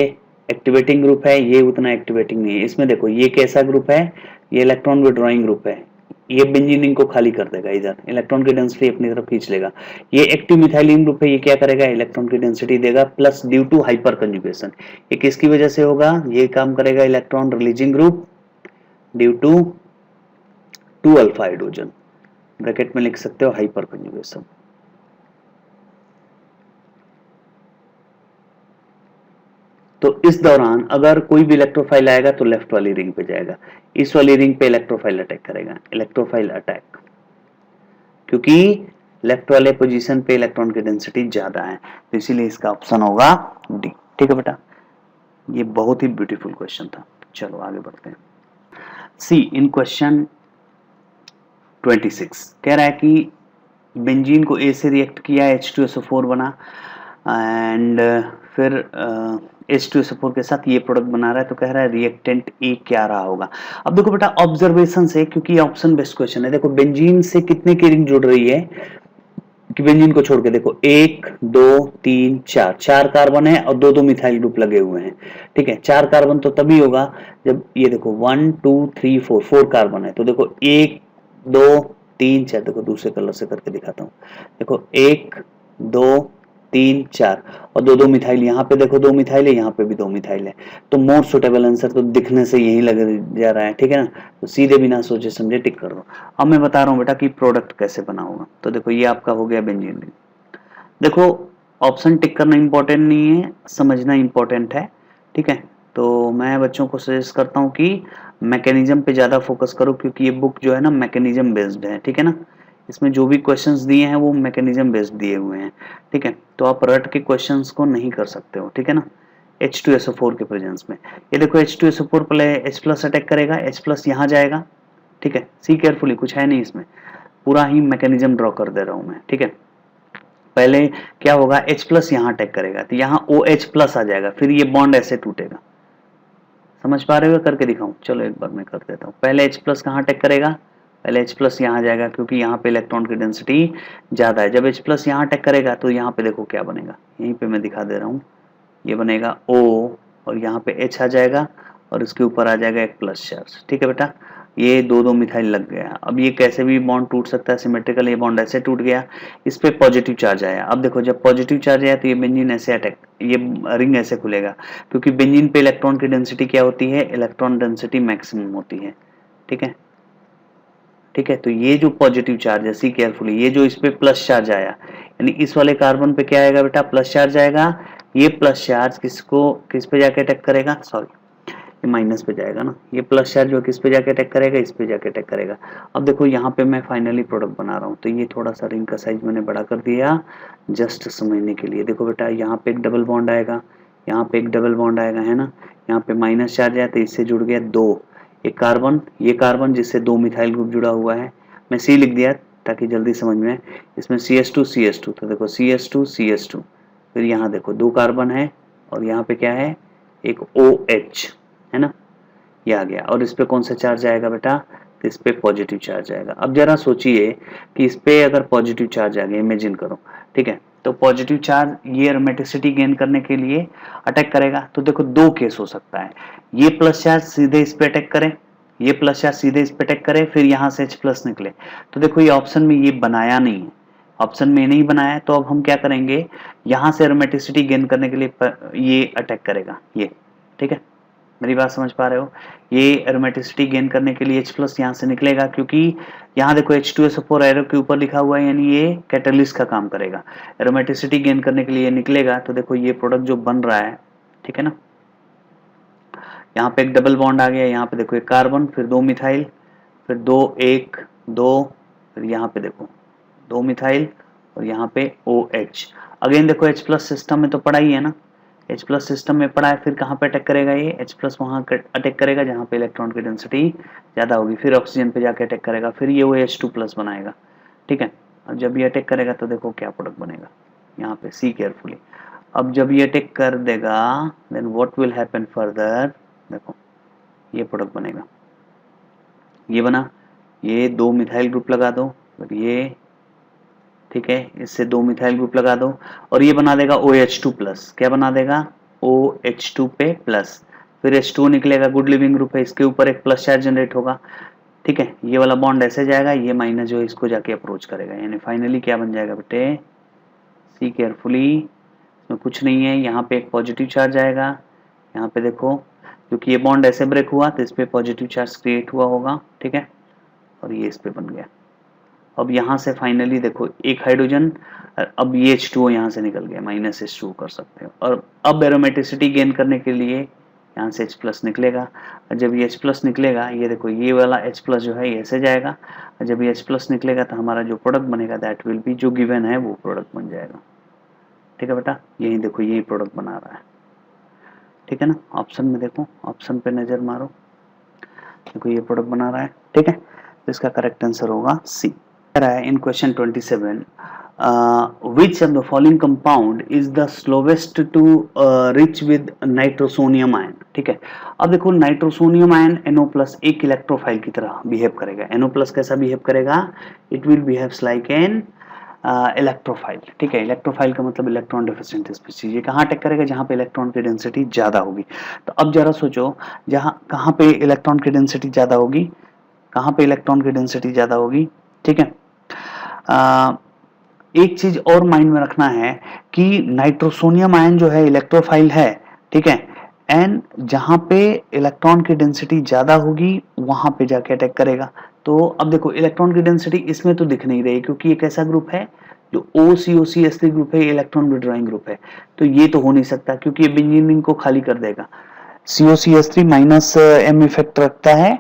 एक्टिवेटिंग ग्रुप है, ये उतना एक्टिवेटिंग नहीं है। इसमें देखो ये कैसा ग्रुप है, ये इलेक्ट्रॉन विड्रॉइंग ग्रुप है, ये बेंजीन को खाली कर देगा, इधर इलेक्ट्रॉन की डेंसिटी अपनी तरफ खींच लेगा। ये एक्टिव मिथाइलिन ग्रुप है, ये क्या करेगा, इलेक्ट्रॉन की डेंसिटी देगा plus due to hyperconjugation. ये किसकी वजह से होगा, ये काम करेगा electron releasing group due to 2 alpha hydrogen, bracket में लिख सकते हो हाइपर कंजुगेशन। तो इस दौरान अगर कोई भी इलेक्ट्रोफाइल आएगा तो लेफ्ट वाली रिंग पे जाएगा, इस वाली रिंग पे इलेक्ट्रोफाइल अटैक करेगा, इलेक्ट्रोफाइल अटैक, क्योंकि लेफ्ट वाले पोजीशन पे इलेक्ट्रॉन की डेंसिटी ज्यादा है, तो इसीलिए इसका ऑप्शन होगा डी, ठीक है बेटा। ये बहुत ही ब्यूटीफुल क्वेश्चन था। चलो आगे बढ़ते हैं। सी इन क्वेश्चन 26 कह रहा है कि बेंजीन को ए से रिएक्ट किया, H2SO4 बना, एंड फिर H2SO4 के साथ ये प्रोडक्ट बना रहा है, तो कह रहा है रिएक्टेंट ए क्या रहा होगा। अब देखो बेटा ऑब्जर्वेशन से, क्योंकि ऑप्शन बेस्ड क्वेश्चन है, देखो बेंजीन से कितने की रिंग जुड़ रही है, कि बेंजीन को छोड़ के देखो 1 2 3 4 4 कार्बन है और दो मिथाइल ग्रुप लगे हुए हैं, ठीक है। 4 कार्बन तो तभी होगा जब ये देखो 1 2 3 4 कार्बन है, तो देखो 1 2 3 4, देखो दूसरे कलर से करके दिखाता हूँ, देखो 1 2 3 4 और दो मिथाइल, यहाँ पे देखो 2 मिथाइल है, यहाँ पे भी 2 मिथाइल है, तो मोस्ट सुटेबल आंसर तो दिखने से यही लग जा रहा है, ठीक है ना। तो सीधे बिना सोचे समझे टिक कर दो। अब मैं बता रहा हूँ बेटा कि प्रोडक्ट कैसे बना होगा। तो देखो ये आपका हो गया बेंजीन रिंग। देखो ऑप्शन टिक करना इंपॉर्टेंट नहीं है, समझना इंपॉर्टेंट है, ठीक है। तो मैं बच्चों को सजेस्ट करता हूँ कि मैकेनिज्म पे ज्यादा फोकस करो, क्योंकि ये बुक जो है ना मैकेनिज्म बेस्ड है, ठीक है ना। इसमें जो भी क्वेश्चंस दिए हैं वो मैकेनिज्म बेस्ड दिए हुए हैं, ठीक है। तो आप रट के क्वेश्चंस को नहीं कर सकते हो, ठीक है ना। H2SO4 के प्रेजेंस में ये देखो H2SO4 पहले H+ अटैक करेगा, H+ यहाँ जाएगा, ठीक है। सी केयरफुली, कुछ है नहीं इसमें, पूरा ही मैकेनिज्म ड्रॉ कर दे रहा हूं मैं, ठीक है। पहले क्या होगा, H+ यहाँ अटैक करेगा तो यहाँ OH+ आ जाएगा, फिर ये बॉन्ड ऐसे टूटेगा, समझ पा रहे हो, करके दिखाऊं, चलो एक बार मैं कर देता हूँ। पहले H+ कहाँ अटैक करेगा, पहले H+ यहाँ जाएगा, क्योंकि यहाँ पे इलेक्ट्रॉन की डेंसिटी ज्यादा है। जब H+ यहाँ अटैक करेगा तो यहाँ पे देखो क्या बनेगा, यहीं पे मैं दिखा दे रहा हूँ, ये बनेगा O और यहाँ पे H आ जाएगा और इसके ऊपर आ जाएगा एक प्लस चार्ज, ठीक है बेटा। ये दो दो मिथाइल लग गया। अब ये कैसे भी बॉन्ड टूट सकता है सिमेट्रिकल, ये बॉन्ड ऐसे टूट गया, इस पे पॉजिटिव चार्ज आया। अब देखो जब पॉजिटिव चार्ज आया तो ये बेंजीन ऐसे अटैक, ये रिंग ऐसे खुलेगा, क्योंकि बेंजीन पे इलेक्ट्रॉन की डेंसिटी क्या होती है, इलेक्ट्रॉन डेंसिटी मैक्सिमम होती है। ठीक है, ठीक है। तो ये जो पॉजिटिव चार्ज है, सी केयरफुली, ये जो इस पे प्लस चार्ज आया, यानी इस वाले कार्बन पे क्या आएगा बेटा, प्लस चार्ज आएगा। ये प्लस चार्ज किसको, किस पे जाके अटैक करेगा, सॉरी ये माइनस पे जाएगा ना, ये प्लस चार्ज जो किस पे जाके अटैक करेगा, इस पे जाके अटैक करेगा। अब देखो यहाँ पे मैं फाइनली प्रोडक्ट बना रहा हूँ, तो ये थोड़ा सा रिंग का साइज मैंने बड़ा कर दिया जस्ट समझने के लिए। देखो बेटा यहाँ पे एक डबल बॉन्ड आएगा, यहाँ पे एक डबल बॉन्ड आएगा, है ना, यहाँ पे माइनस चार्ज है तो इससे जुड़ गया दो, एक कार्बन, ये कार्बन जिससे दो मिथाइल ग्रुप जुड़ा हुआ है, मैं सी लिख दिया ताकि जल्दी समझ में। इसमें CH2 तो देखो CH2 फिर यहाँ देखो दो कार्बन है और यहाँ पे क्या है, एक OH, है ना, ये आ गया। और इस पे कौन सा चार्ज आएगा बेटा, तो इस पे पॉजिटिव चार्ज आएगा। अब जरा सोचिए कि इस पे अगर पॉजिटिव चार्ज आ गया, इमेजिन करो, ठीक है, तो पॉजिटिव चार्ज ये एरोमेटिसिटी गेन करने के लिए अटैक करेगा। तो देखो दो केस हो सकता है, ये प्लस चार्ज सीधे इस पे अटैक करे, ये प्लस चार्ज सीधे इस पे अटैक करे, फिर यहाँ से H प्लस निकले। तो देखो ये ऑप्शन में ये बनाया नहीं है, ऑप्शन में नहीं बनाया है, तो अब हम क्या करेंगे, यहाँ से एरोमेटिसिटी गेन करने के लिए ये अटैक करेगा ये। ठीक है, मेरी बात समझ पा रहे हो, ये एरोमेटिसिटी गेन करने के लिए H प्लस यहाँ से निकलेगा, क्योंकि यहाँ देखो H2SO4 एरो के ऊपर लिखा हुआ है, यानी ये कैटलिस्ट का काम करेगा। एरोमेटिसिटी गेन करने के लिए निकलेगा, तो देखो ये प्रोडक्ट जो बन रहा है, ठीक है ना, यहाँ पे एक डबल बॉन्ड आ गया, यहाँ पे देखो एक कार्बन, फिर दो मिथाइल, फिर दो एक दो, फिर यहाँ पे देखो दो मिथाइल और यहाँ पे OH। अगेन देखो H प्लस सिस्टम में तो पड़ा ही है ना, H प्लस सिस्टम में पड़ा है, फिर कहाँ पे अटैक करेगा, ये H प्लस वहाँ अटैक करेगा जहाँ पे इलेक्ट्रॉन की डेंसिटी ज़्यादा होगी, फिर ऑक्सीजन पे जाके अटैक करेगा, फिर ये OH2 प्लस बनाएगा। ठीक है, अब जब ये अटैक करेगा तो देखो क्या प्रोडक्ट बनेगा, यहाँ पे सी केयरफुली। अब जब ये अटैक कर देगा then what will happen further, देखो ये प्रोडक्ट बनेगा, ये बना, ये दो मिथाइल ग्रुप लगा दो, फिर ये, ठीक है, इससे दो मिथाइल ग्रुप लगा दो और ये बना देगा OH2 प्लस, क्या बना देगा, OH2 पे प्लस, फिर H2 निकलेगा, गुड लिविंग ग्रुप है, इसके ऊपर एक प्लस चार्ज जनरेट होगा। ठीक है, ये वाला बॉन्ड ऐसे जाएगा, ये माइनस जो इसको जाके अप्रोच करेगा, यानी फाइनली क्या बन जाएगा बेटे, सी केयरफुली, इसमें कुछ नहीं है, यहाँ पे एक पॉजिटिव चार्ज आएगा, यहाँ पे देखो क्योंकि ये बॉन्ड ऐसे ब्रेक हुआ तो इस पे पॉजिटिव चार्ज क्रिएट हुआ होगा। ठीक है, और ये इस पे बन गया। अब यहाँ से फाइनली देखो एक हाइड्रोजन, अब ये H2O यहाँ से निकल गया, माइनस H2O कर सकते हो। और अब एरोमेटिसिटी गेन करने के लिए यहाँ से H प्लस निकलेगा, और जब ये H प्लस निकलेगा, ये देखो ये वाला H प्लस जो है ये ऐसे जाएगा, और जब ये H प्लस निकलेगा तो हमारा जो प्रोडक्ट बनेगा दैट विल बी, जो गिवन है वो प्रोडक्ट बन जाएगा। ठीक है बेटा, यही देखो यही प्रोडक्ट बना रहा है। ठीक है ना, ऑप्शन में देखो, ऑप्शन पे नजर मारो, देखो ये प्रोडक्ट बना रहा है। ठीक है, तो इसका करेक्ट आंसर होगा सी। In question 27, which of the following compound is the slowest to reach with nitrosonium ion? ठीक है, अब देखो नाइट्रोसोनियम आयन NO प्लस एक इलेक्ट्रोफाइल की तरह बिहेव करेगा। NO प्लस कैसा बिहेव करेगा, it will behaves like an electrophile. ठीक है, इलेक्ट्रोफाइल का मतलब इलेक्ट्रॉन डेफिशिएंट स्पीशीज, ये कहाँ अटैक करेगा, जहाँ पे इलेक्ट्रॉन की डेंसिटी ज्यादा होगी। तो अब जरा सोचो, जहाँ कहाँ पे इलेक्ट्रॉन की डेंसिटी ज्यादा होगी, कहाँ पे इलेक्ट्रॉन की डेंसिटी ज्यादा होगी। ठीक है, एक चीज और माइंड में रखना है कि नाइट्रोसोनियम आयन जो है इलेक्ट्रोफाइल है। ठीक है, एंड जहां पे इलेक्ट्रॉन की डेंसिटी ज्यादा होगी वहां पे जाके अटैक करेगा। तो अब देखो इलेक्ट्रॉन की डेंसिटी इसमें तो दिख नहीं रही, क्योंकि ये कैसा ग्रुप है, जो OCOCH3 ग्रुप है, इलेक्ट्रॉन विड्रॉइंग ग्रुप है, तो ये तो हो नहीं सकता, क्योंकि ये बेंजीन को खाली कर देगा। COCH3 माइनस M इफेक्ट रखता है।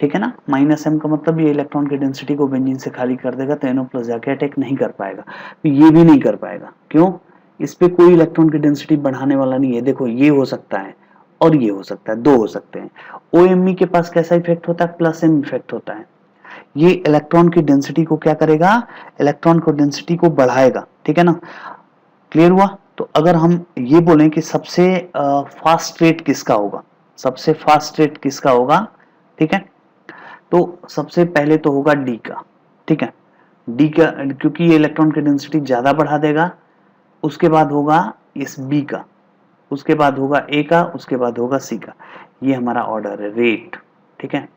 ठीक है ना, माइनस M का मतलब ये इलेक्ट्रॉन की डेंसिटी को बेंजीन से खाली कर देगा, तो NO प्लस जाके अटैक नहीं कर पाएगा। तो ये भी नहीं कर पाएगा, क्यों, इस पे कोई इलेक्ट्रॉन की डेंसिटी बढ़ाने वाला नहीं है। देखो ये हो सकता है और ये हो सकता है, दो हो सकते हैं। OMe के पास कैसा इफेक्ट होता है, प्लस M इफेक्ट होता है, ये इलेक्ट्रॉन की डेंसिटी को क्या करेगा, इलेक्ट्रॉन को डेंसिटी को बढ़ाएगा। ठीक है ना, क्लियर हुआ। तो अगर हम ये बोलें कि सबसे फास्ट रेट किसका होगा, सबसे फास्ट रेट किसका होगा, ठीक है, तो सबसे पहले तो होगा डी का। ठीक है, डी का, क्योंकि ये इलेक्ट्रॉन की डेंसिटी ज्यादा बढ़ा देगा। उसके बाद होगा इस बी का, उसके बाद होगा ए का, उसके बाद होगा सी का। ये हमारा ऑर्डर है रेट। ठीक है,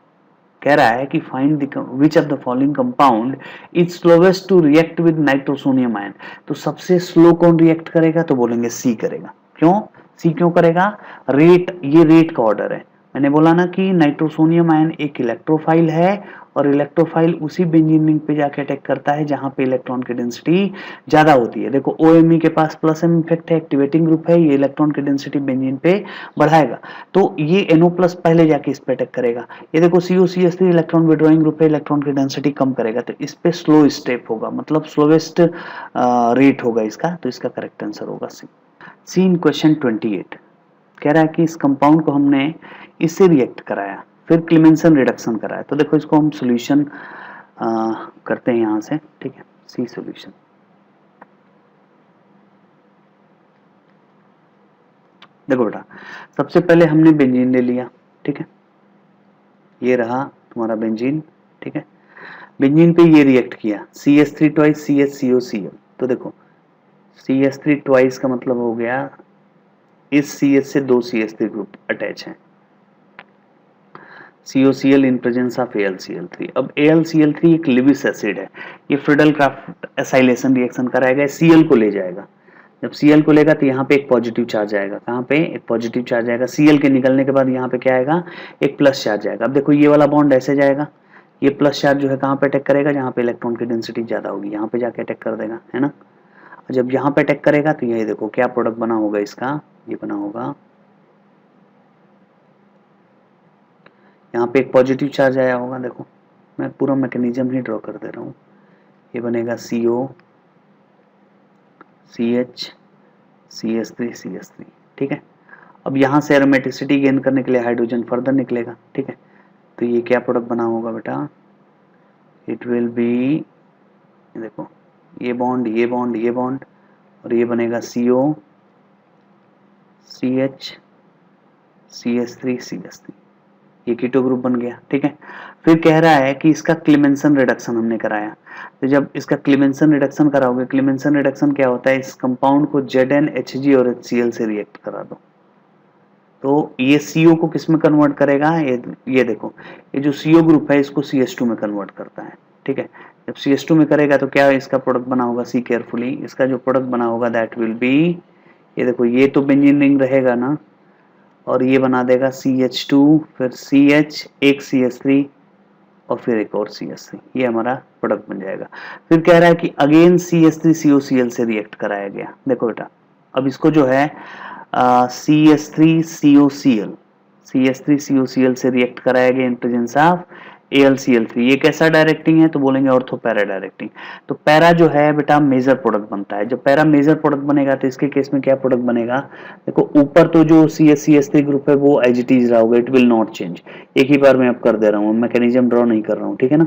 कह रहा है कि find which of the following compound is slowest to react with nitrosonium ion. तो सबसे स्लो कौन रिएक्ट करेगा, तो बोलेंगे सी करेगा। क्यों सी क्यों करेगा, रेट, ये रेट का ऑर्डर है। मैंने बोला ना कि नाइट्रोसोनियम आयन एक इलेक्ट्रोफाइल है और इलेक्ट्रोफाइल उसी बेंजीन रिंग पे जाके अटैक करता है जहां पे इलेक्ट्रॉन की डेंसिटी ज्यादा होती है। देखो OMe के पास प्लस एम इफेक्ट है, एक्टिवेटिंग ग्रुप है, ये इलेक्ट्रॉन की डेंसिटी बेंजीन पे बढ़ाएगा, तो ये NO प्लस पहले जाके इस पे अटैक करेगा। ये देखो COCH3 इलेक्ट्रॉन विड्रॉइंग ग्रुप है, इलेक्ट्रॉन की डेंसिटी कम करेगा, तो इस पे स्लो स्टेप होगा, मतलब स्लोवेस्ट रेट होगा इसका, तो इसका करेक्ट आंसर होगा सी। सी इन क्वेश्चन 28 कह रहा है कि इस कंपाउंड को हमने इससे रिएक्ट कराया, फिर क्लेमेंसन रिडक्शन कराया। तो देखो इसको हम सॉल्यूशन करते हैं यहां से, ठीक है। सी सॉल्यूशन, देखो बेटा सबसे पहले हमने बेंजीन ले लिया, ठीक है, ये रहा तुम्हारा बेंजीन, ठीक है। बेंजीन पे ये रिएक्ट किया, CH3 ट्वाइस CHCOCl, तो देखो CH3 ट्वाइस का मतलब हो गया इस CH से 2 CH3 ग्रुप अटैच हैं, COCl in presence of AlCl3। अब AlCl3 एक लिविस एसिड है, ये फ्रीडल क्राफ्ट एसाइलेशन रिएक्शन कराएगा, Cl को ले जाएगा। जब Cl को लेगा तो यहाँ पे एक पॉजिटिव चार्ज आएगा, कहाँ पे एक पॉजिटिव चार्ज आएगा, Cl के निकलने के बाद यहाँ पे क्या आएगा, एक प्लस चार्ज आएगा। अब देखो ये वाला बॉन्ड ऐसे जाएगा, ये प्लस चार्ज जो है कहाँ पे अटैक करेगा, जहाँ पे इलेक्ट्रॉन की डेंसिटी ज्यादा होगी, यहाँ पे जाके अटैक कर देगा, है ना। और जब यहाँ पे अटैक करेगा तो ये देखो क्या प्रोडक्ट बना होगा इसका, ये बना होगा, यहाँ पे एक पॉजिटिव चार्ज आया होगा, देखो मैं पूरा मैकेनिज्म ही ड्रॉ कर दे रहा हूँ, ये बनेगा CO CH CH3 CH3, ठीक है। अब यहाँ से एरोमेटिसिटी गेन करने के लिए हाइड्रोजन फर्दर निकलेगा, ठीक है। तो ये क्या प्रोडक्ट बना होगा बेटा, इट विल बी, देखो ये बॉन्ड ये बॉन्ड ये बॉन्ड और ये बनेगा CO CH CH3 CH3, ये कीटो ग्रुप बन गया, ठीक है। फिर कह रहा है कि इसका क्लेमेंसन रिडक्शन हमने कराया, तो जब इसका क्लेमेंसन रिडक्शन कराओगे, क्लेमेंसन रिडक्शन क्या होता है, इस कंपाउंड को ZnHg और HCl से रिएक्ट करा दो, तो ये CO को किस में कन्वर्ट करेगा, ये देखो ये जो CO ग्रुप है इसको CH2 में कन्वर्ट करता है, ठीक है। जब CH2 में करेगा तो क्या इसका प्रोडक्ट बना होगा, सी केयरफुली, इसका जो प्रोडक्ट बना होगा दैट विल बी, ये देखो ये तो बेंजीन रिंग रहेगा ना, और ये बना देगा CH2, फिर CH, एक CH3 और फिर एक और CH3, ये हमारा प्रोडक्ट बन जाएगा। फिर कह रहा है कि अगेन CH3COCl से रिएक्ट कराया गया, देखो बेटा अब इसको जो है CH3COCl से रिएक्ट कराया गया इन प्रेजेंस ऑफ AlCl3। ये कैसा डायरेक्टिंग है, तो बोलेंगे ऑर्थो पैरा डायरेक्टिंग। तो पैरा जो है बेटा मेजर प्रोडक्ट बनता है, जब पैरा मेजर प्रोडक्ट बनेगा तो इसके केस में क्या प्रोडक्ट बनेगा, देखो ऊपर तो जो CH3 ग्रुप है वो एज इट इज रहा होगा, इट विल नॉट चेंज। एक ही बार मैं अब कर दे रहा हूँ, मैकेनिज्म ड्रॉ नहीं कर रहा हूँ, ठीक है ना।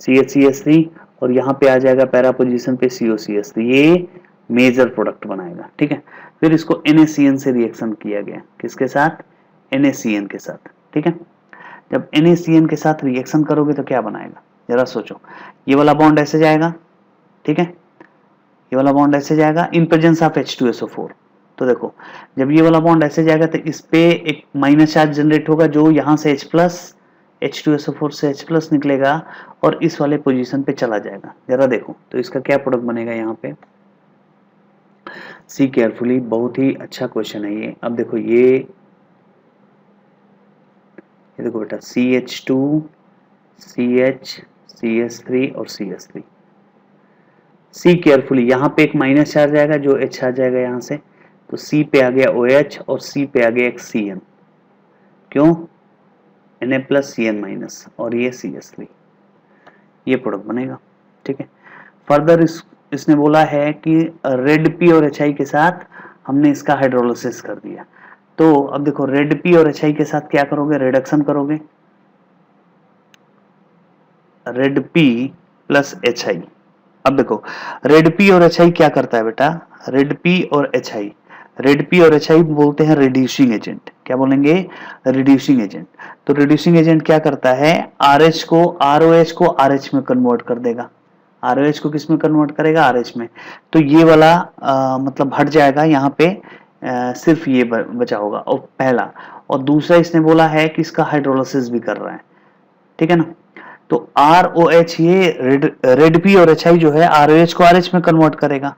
CH3 और यहाँ पे आ जाएगा पैरा पोजीशन पे COCH3, ये मेजर प्रोडक्ट बनाएगा, ठीक है। फिर इसको NaCN से रिएक्शन किया गया, किसके साथ, NaCN के साथ, ठीक है। जब NaCN के साथ रिएक्शन करोगे तो क्या बनाएगा, जरा सोचो, ये वाला बॉन्ड ऐसे जाएगा, ठीक है, ये वाला बॉन्ड ऐसे जाएगा इन प्रेजेंस ऑफ H2SO4। तो देखो जब ये वाला बॉन्ड ऐसे जाएगा तो इस पे एक माइनस चार्ज जनरेट होगा, जो यहाँ से H2SO4 से H+ निकलेगा और इस वाले पोजीशन पे चला जाएगा। जरा देखो तो इसका क्या प्रोडक्ट बनेगा यहाँ पे, सी केयरफुली, बहुत ही अच्छा क्वेश्चन है ये। अब देखो ये देखो बेटा CH2 CH CH3 और CH3, सी केयरफुली, यहाँ पे एक माइनस चार्ज आएगा जो H आ जाएगा यहाँ से, तो C पे आ गया OH और C पे आ गया एक CN, क्यों, Na+CN- और ये CH3, ये प्रोडक्ट बनेगा, ठीक है। फर्दर इसने बोला है कि रेड P और HI के साथ हमने इसका हाइड्रोलिसिस कर दिया। तो अब देखो रेड P और HI के साथ क्या करोगे, रिडक्शन करोगे, रेड P प्लस HI। अब देखो रेड P और HI क्या करता है बेटा, रेड P और HI, रेड P और HI बोलते हैं रिड्यूसिंग एजेंट, क्या बोलेंगे, रिड्यूसिंग एजेंट। तो रिड्यूसिंग एजेंट क्या करता है, RH को ROH को RH में कन्वर्ट कर देगा, ROH को किस में कन्वर्ट करेगा, RH में। तो ये वाला मतलब हट जाएगा, यहाँ पे सिर्फ ये बचा होगा, और पहला। और दूसरा इसने बोला है कि इसका हाइड्रोलिसिस भी कर रहा है, ठीक है ना। तो ROH ये रेड पी और HI जो है ROH को RH में कन्वर्ट करेगा,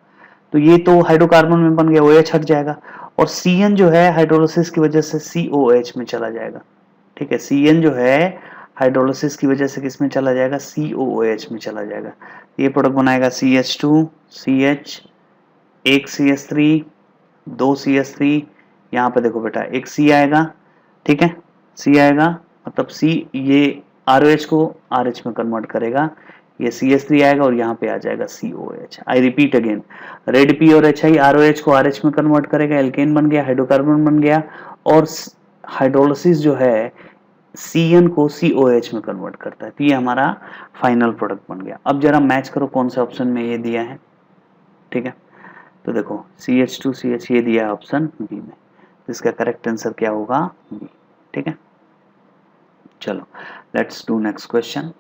तो ये तो हाइड्रोकार्बन में बन गया, OH हट जाएगा। और CN जो है हाइड्रोलिसिस की वजह से COH में चला जाएगा, ठीक है। CN जो है हाइड्रोलिसिस की वजह से किस में चला जाएगा, COOH में चला जाएगा। ये प्रोडक्ट बनाएगा CH2 CH, एक CH3, दो CH3, यहाँ पे देखो बेटा एक C आएगा, ठीक है, C आएगा, मतलब C ये ROH को RH में कन्वर्ट करेगा, ये CH3 आएगा और यहाँ पे आ जाएगा COH। आई रिपीट अगेन, रेड P और HI ROH को RH में कन्वर्ट करेगा, एल्केन बन गया, हाइड्रोकार्बन बन गया, और हाइड्रोलिसिस जो है CN को COH में कन्वर्ट करता है, तो ये हमारा फाइनल प्रोडक्ट बन गया। अब जरा मैच करो कौन से ऑप्शन में ये दिया है, ठीक है। तो देखो CH2 CH ये दिया है ऑप्शन बी में, इसका करेक्ट आंसर क्या होगा, बी, ठीक है। चलो let's do next question.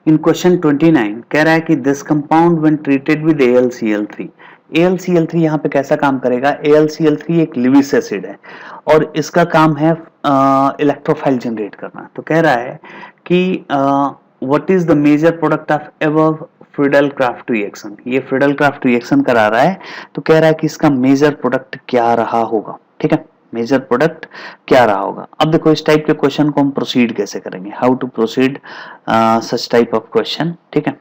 In question 29 कह रहा है कि this compound when treated with AlCl3, AlCl3 यहाँ पे कैसा काम करेगा, AlCl3 एक लिविस एसिड है और इसका काम है इलेक्ट्रोफाइल जनरेट करना। तो कह रहा है कि what is the major product of above Friedel Crafts reaction, ये फ्रीडल क्राफ्ट रिएक्शन करा रहा है, तो कह रहा है कि इसका मेजर प्रोडक्ट क्या रहा होगा, ठीक है, मेजर प्रोडक्ट क्या रहा होगा। अब देखो इस टाइप के क्वेश्चन को हम प्रोसीड कैसे करेंगे, how to proceed such type of question, ठीक है।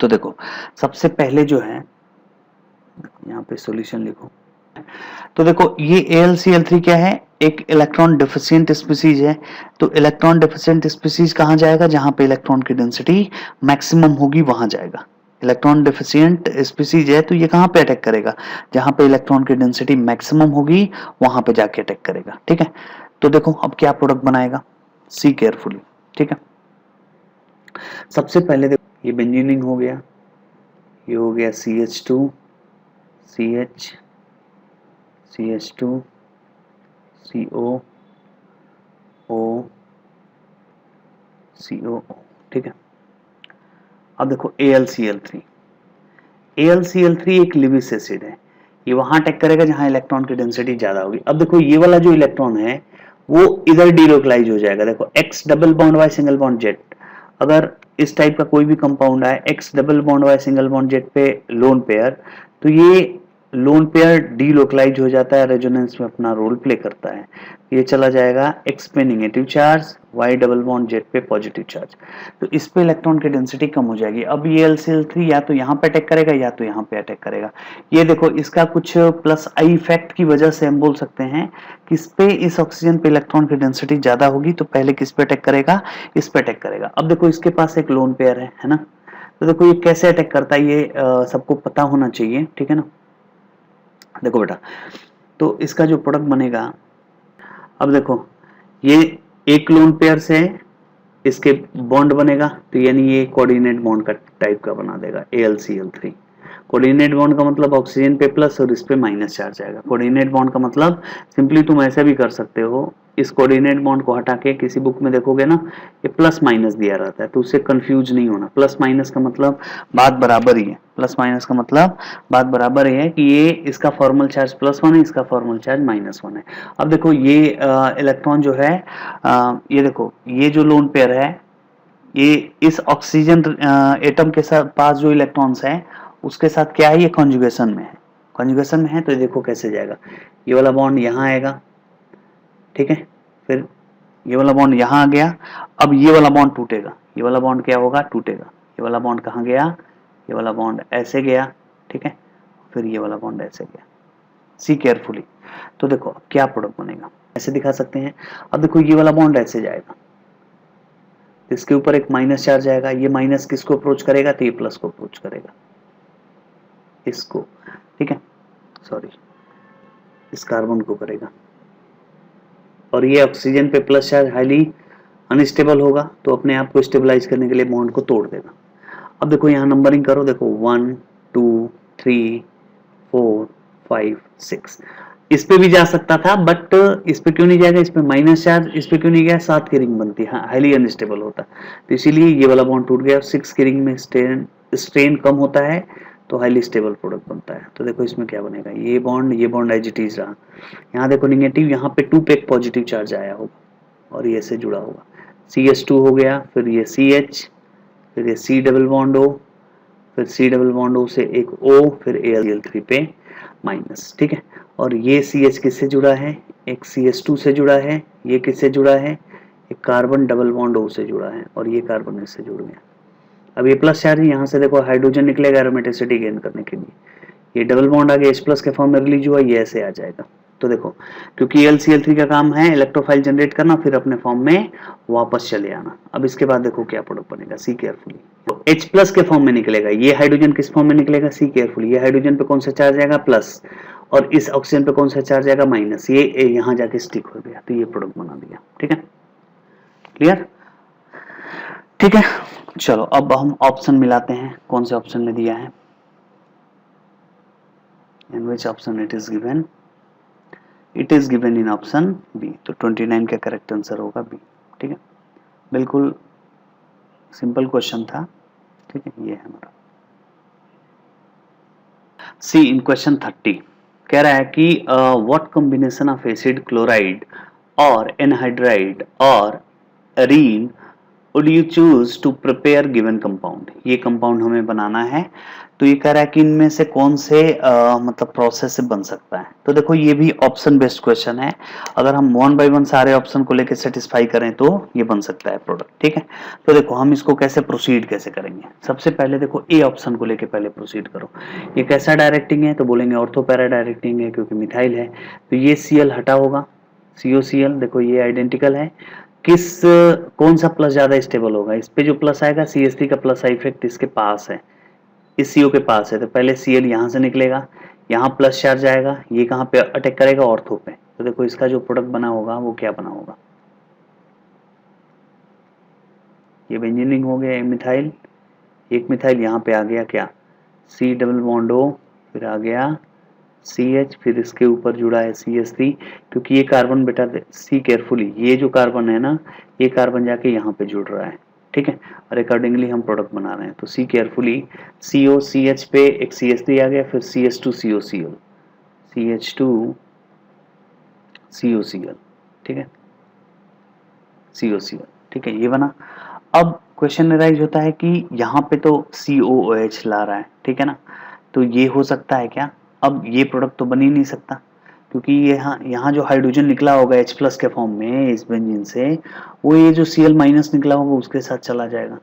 तो देखो सबसे पहले जो है यहाँ पे सॉल्यूशन लिखो। तो देखो ये AlCl3 क्या है, एक इलेक्ट्रॉन डिफिशिएंट स्पीसीज है। तो इलेक्ट्रॉन डिफिशिएंट स्पीसीज कहाँ जाएगा, जहां पे इलेक्ट्रॉन की डेंसिटी मैक्सिमम होगी वहां जाएगा। इलेक्ट्रॉन डिफिशिएंट स्पीसीज है तो ये कहां पे अटैक करेगा, जहां पे इलेक्ट्रॉन की डेंसिटी मैक्सिमम होगी वहां पे जाके अटैक करेगा, ठीक है। तो देखो अब क्या प्रोडक्ट बनाएगा, सी केयरफुली, ठीक है। सबसे पहले देखो ये बेंजीनिंग हो गया, ये हो गया CH2 CH CH2 CO O CO, ठीक है। अब देखो AlCl3, AlCl3 एक लिविस एसिड है, ये वहां अटैक करेगा जहां इलेक्ट्रॉन की डेंसिटी ज्यादा होगी। अब देखो ये वाला जो इलेक्ट्रॉन है वो इधर डीलोकलाइज हो जाएगा, देखो X double bond Y single bond Z, अगर इस टाइप का कोई भी कंपाउंड है X double bond Y single bond Z पे लोन पेयर, तो ये लोन पेयर डीलोकलाइज हो जाता है, रेजोनेंस में अपना रोल प्ले करता है, ये चला जाएगा X पे negative charge, Y double bond Z पे पॉजिटिव चार्ज, तो इस पे इलेक्ट्रॉन की डेंसिटी कम हो जाएगी। अब ये AlCl3 या तो यहाँ पे अटैक करेगा या तो यहाँ पे अटैक करेगा। ये देखो इसका कुछ प्लस आई इफेक्ट की वजह से हम बोल सकते हैं कि इस पे इस ऑक्सीजन पे इलेक्ट्रॉन की डेंसिटी ज्यादा होगी, तो पहले किस पे अटैक करेगा, इस पे अटैक करेगा। अब देखो इसके पास एक लोन पेयर है ना, तो देखो ये कैसे अटैक करता है ये सबको पता होना चाहिए, ठीक है ना। देखो बेटा तो इसका जो प्रोडक्ट बनेगा, अब देखो ये एक लोन पेयर से इसके बॉन्ड बनेगा, तो यानी ये कोऑर्डिनेट बॉन्ड का टाइप का बना देगा AlCl3। कोऑर्डिनेट बॉन्ड का मतलब ऑक्सीजन पे प्लस और इस पे माइनस चार्ज आएगा। कोऑर्डिनेट बॉन्ड का मतलब सिंपली तुम ऐसा भी कर सकते हो, इस कोऑर्डिनेट बॉन्ड को हटा के किसी बुक में देखोगे ना ये प्लस माइनस दिया रहता है, तो उससे कंफ्यूज नहीं होना। प्लस माइनस का मतलब बात बराबर ही है, प्लस माइनस का मतलब बात बराबर ही है कि ये इसका फॉर्मल चार्ज +1 है, इसका फॉर्मल चार्ज -1 है। अब देखो ये इलेक्ट्रॉन जो है ये देखो ये जो लोन पेयर है ये इस ऑक्सीजन एटम के साथ पास जो इलेक्ट्रॉन्स हैं उसके साथ क्या है, ये कॉन्जुगेशन में है, कॉन्जुगेशन में है, तो देखो कैसे जाएगा, ये वाला बॉन्ड यहाँ आएगा, ठीक है, फिर ये वाला बॉन्ड यहाँ आ गया, अब ये वाला बॉन्ड टूटेगा, ये वाला बॉन्ड क्या होगा, टूटेगा, ये वाला बॉन्ड कहाँ गया, ये वाला बॉन्ड ऐसे गया, ठीक है, फिर ये वाला बॉन्ड ऐसे गया, सी केयरफुली। तो देखो क्या प्रोडक्ट बनेगा, ऐसे दिखा सकते हैं। अब देखो ये वाला बॉन्ड ऐसे जाएगा, इसके ऊपर एक माइनस चार्ज आएगा, ये माइनस किसको अप्रोच करेगा, तो ये प्लस को अप्रोच करेगा, इसको, ठीक है, सॉरी इस कार्बन को करेगा, और ये ऑक्सीजन पे प्लस चार्ज हाईली अनस्टेबल होगा, तो अपने आप को स्टेबलाइज करने के लिए बॉन्ड को तोड़ देगा। अब देखो यहाँ नंबरिंग करो, देखो 1 2 3 4 5 6, इस पे भी जा सकता था बट इस पे क्यों नहीं जाएगा, इस पे माइनस चार्ज, इस पे क्यों नहीं गया, 7 की रिंग बनती है, हाईली अनस्टेबल होता, तो इसीलिए ये वाला बॉन्ड टूट गया। 6 की रिंग में स्ट्रेन कम होता है तो हाईली स्टेबल प्रोडक्ट बनता है। तो देखो इसमें क्या बनेगा, ये बॉन्ड एज इट इज रहा, यहाँ देखो निगेटिव, यहाँ पे 2 पे एक पॉजिटिव चार्ज आया होगा और ये से जुड़ा होगा, CH2 हो गया, फिर ये CH, फिर ये C डबल बॉन्ड O, फिर C डबल बॉन्ड O से एक O, फिर Al3 पे माइनस, ठीक है। और ये CH किससे जुड़ा है, एक CH2 से जुड़ा है, ये किससे जुड़ा है, एक कार्बन डबल बॉन्ड O से जुड़ा है, और ये कार्बन इससे जुड़ गया। अब ये प्लस चार्ज यहाँ से देखो हाइड्रोजन निकलेगा एरोमेटिसिटी गेन करने के लिए, ये डबल बॉन्ड आगे H प्लस के फॉर्म में रिलीज हुआ, ये ऐसे आ जाएगा। तो देखो क्योंकि LCl3 का काम है इलेक्ट्रोफाइल जनरेट करना, फिर अपने फॉर्म में वापस चले आना। अब इसके बाद देखो क्या प्रोडक्ट बनेगा, सी केयरफुली, तो H प्लस के फॉर्म में निकलेगा, ये हाइड्रोजन किस फॉर्म में निकलेगा, सी केयरफुली, ये हाइड्रोजन पे कौन सा चार्ज आएगा, प्लस, और इस ऑक्सीजन पे कौन सा चार्ज आएगा, माइनस, ये यहाँ जाके स्टिक हो गया, तो ये प्रोडक्ट बना दिया, ठीक है, क्लियर, ठीक है। चलो अब हम ऑप्शन मिलाते हैं, कौन से ऑप्शन में दिया है, in which option it is given, it is given in option B, तो 29 का करेक्ट आंसर होगा बी, ठीक है, बिल्कुल सिंपल क्वेश्चन था, ठीक है। ये है हमारा सी इन क्वेश्चन 30 कह रहा है कि what combination of acid chloride और एनहाइड्राइड और arene would you choose to prepare given compound, ये कंपाउंड हमें बनाना है, तो ये कह रहा है कि इनमें से कौन से मतलब प्रोसेस से बन सकता है। तो देखो ये भी ऑप्शन बेस्ड क्वेश्चन है, अगर हम वन बाय वन सारे ऑप्शन को लेकर सेटिस्फाई करें तो ये बन सकता है प्रोडक्ट, ठीक है। तो देखो हम इसको कैसे प्रोसीड कैसे करेंगे, सबसे पहले देखो ए ऑप्शन को लेकर पहले प्रोसीड करो, ये कैसा डायरेक्टिंग है, तो बोलेंगे ऑर्थो पैरा डायरेक्टिंग है क्योंकि मिथाइल है, तो ये Cl हटा होगा, COCl, देखो ये आइडेंटिकल है, किस कौन सा प्लस ज्यादा स्टेबल होगा, इस पे जो प्लस आएगा CH3 का प्लस इफेक्ट इसके पास है, इस CO के पास है, तो पहले Cl यहाँ से निकलेगा, यहाँ प्लस चार्ज आएगा, ये कहाँ पे अटैक करेगा, ऑर्थो पे, तो देखो इसका जो प्रोडक्ट बना होगा वो क्या बना होगा, ये बेंजीनिंग हो गया, मिथाइल, एक मिथाइल यहाँ पे आ गया क्या, C डबल बॉन्ड O, फिर आ गया CH, फिर इसके ऊपर जुड़ा है CH3, क्योंकि ये कार्बन बेटा सी केयरफुली, ये जो कार्बन है ना, ये कार्बन जाके यहाँ पे जुड़ रहा है, ठीक है, और अकॉर्डिंगली हम प्रोडक्ट बना रहे हैं, तो सी केयरफुली, CO CH पे एक CH3 आ गया, फिर CH2 COCl, CH2 COCl, ठीक है, COCl, ठीक है, ये बना। अब क्वेश्चन राइज होता है कि यहाँ पे तो COOH ला रहा है, ठीक है ना, तो ये हो सकता है क्या, अब ये प्रोडक्ट तो बन ही नहीं सकता, क्योंकि यहाँ जो हाइड्रोजन निकला होगा H प्लस के फॉर्म में इस बेंजीन से, वो ये जो Cl माइनस निकला होगा उसके साथ चला जाएगा,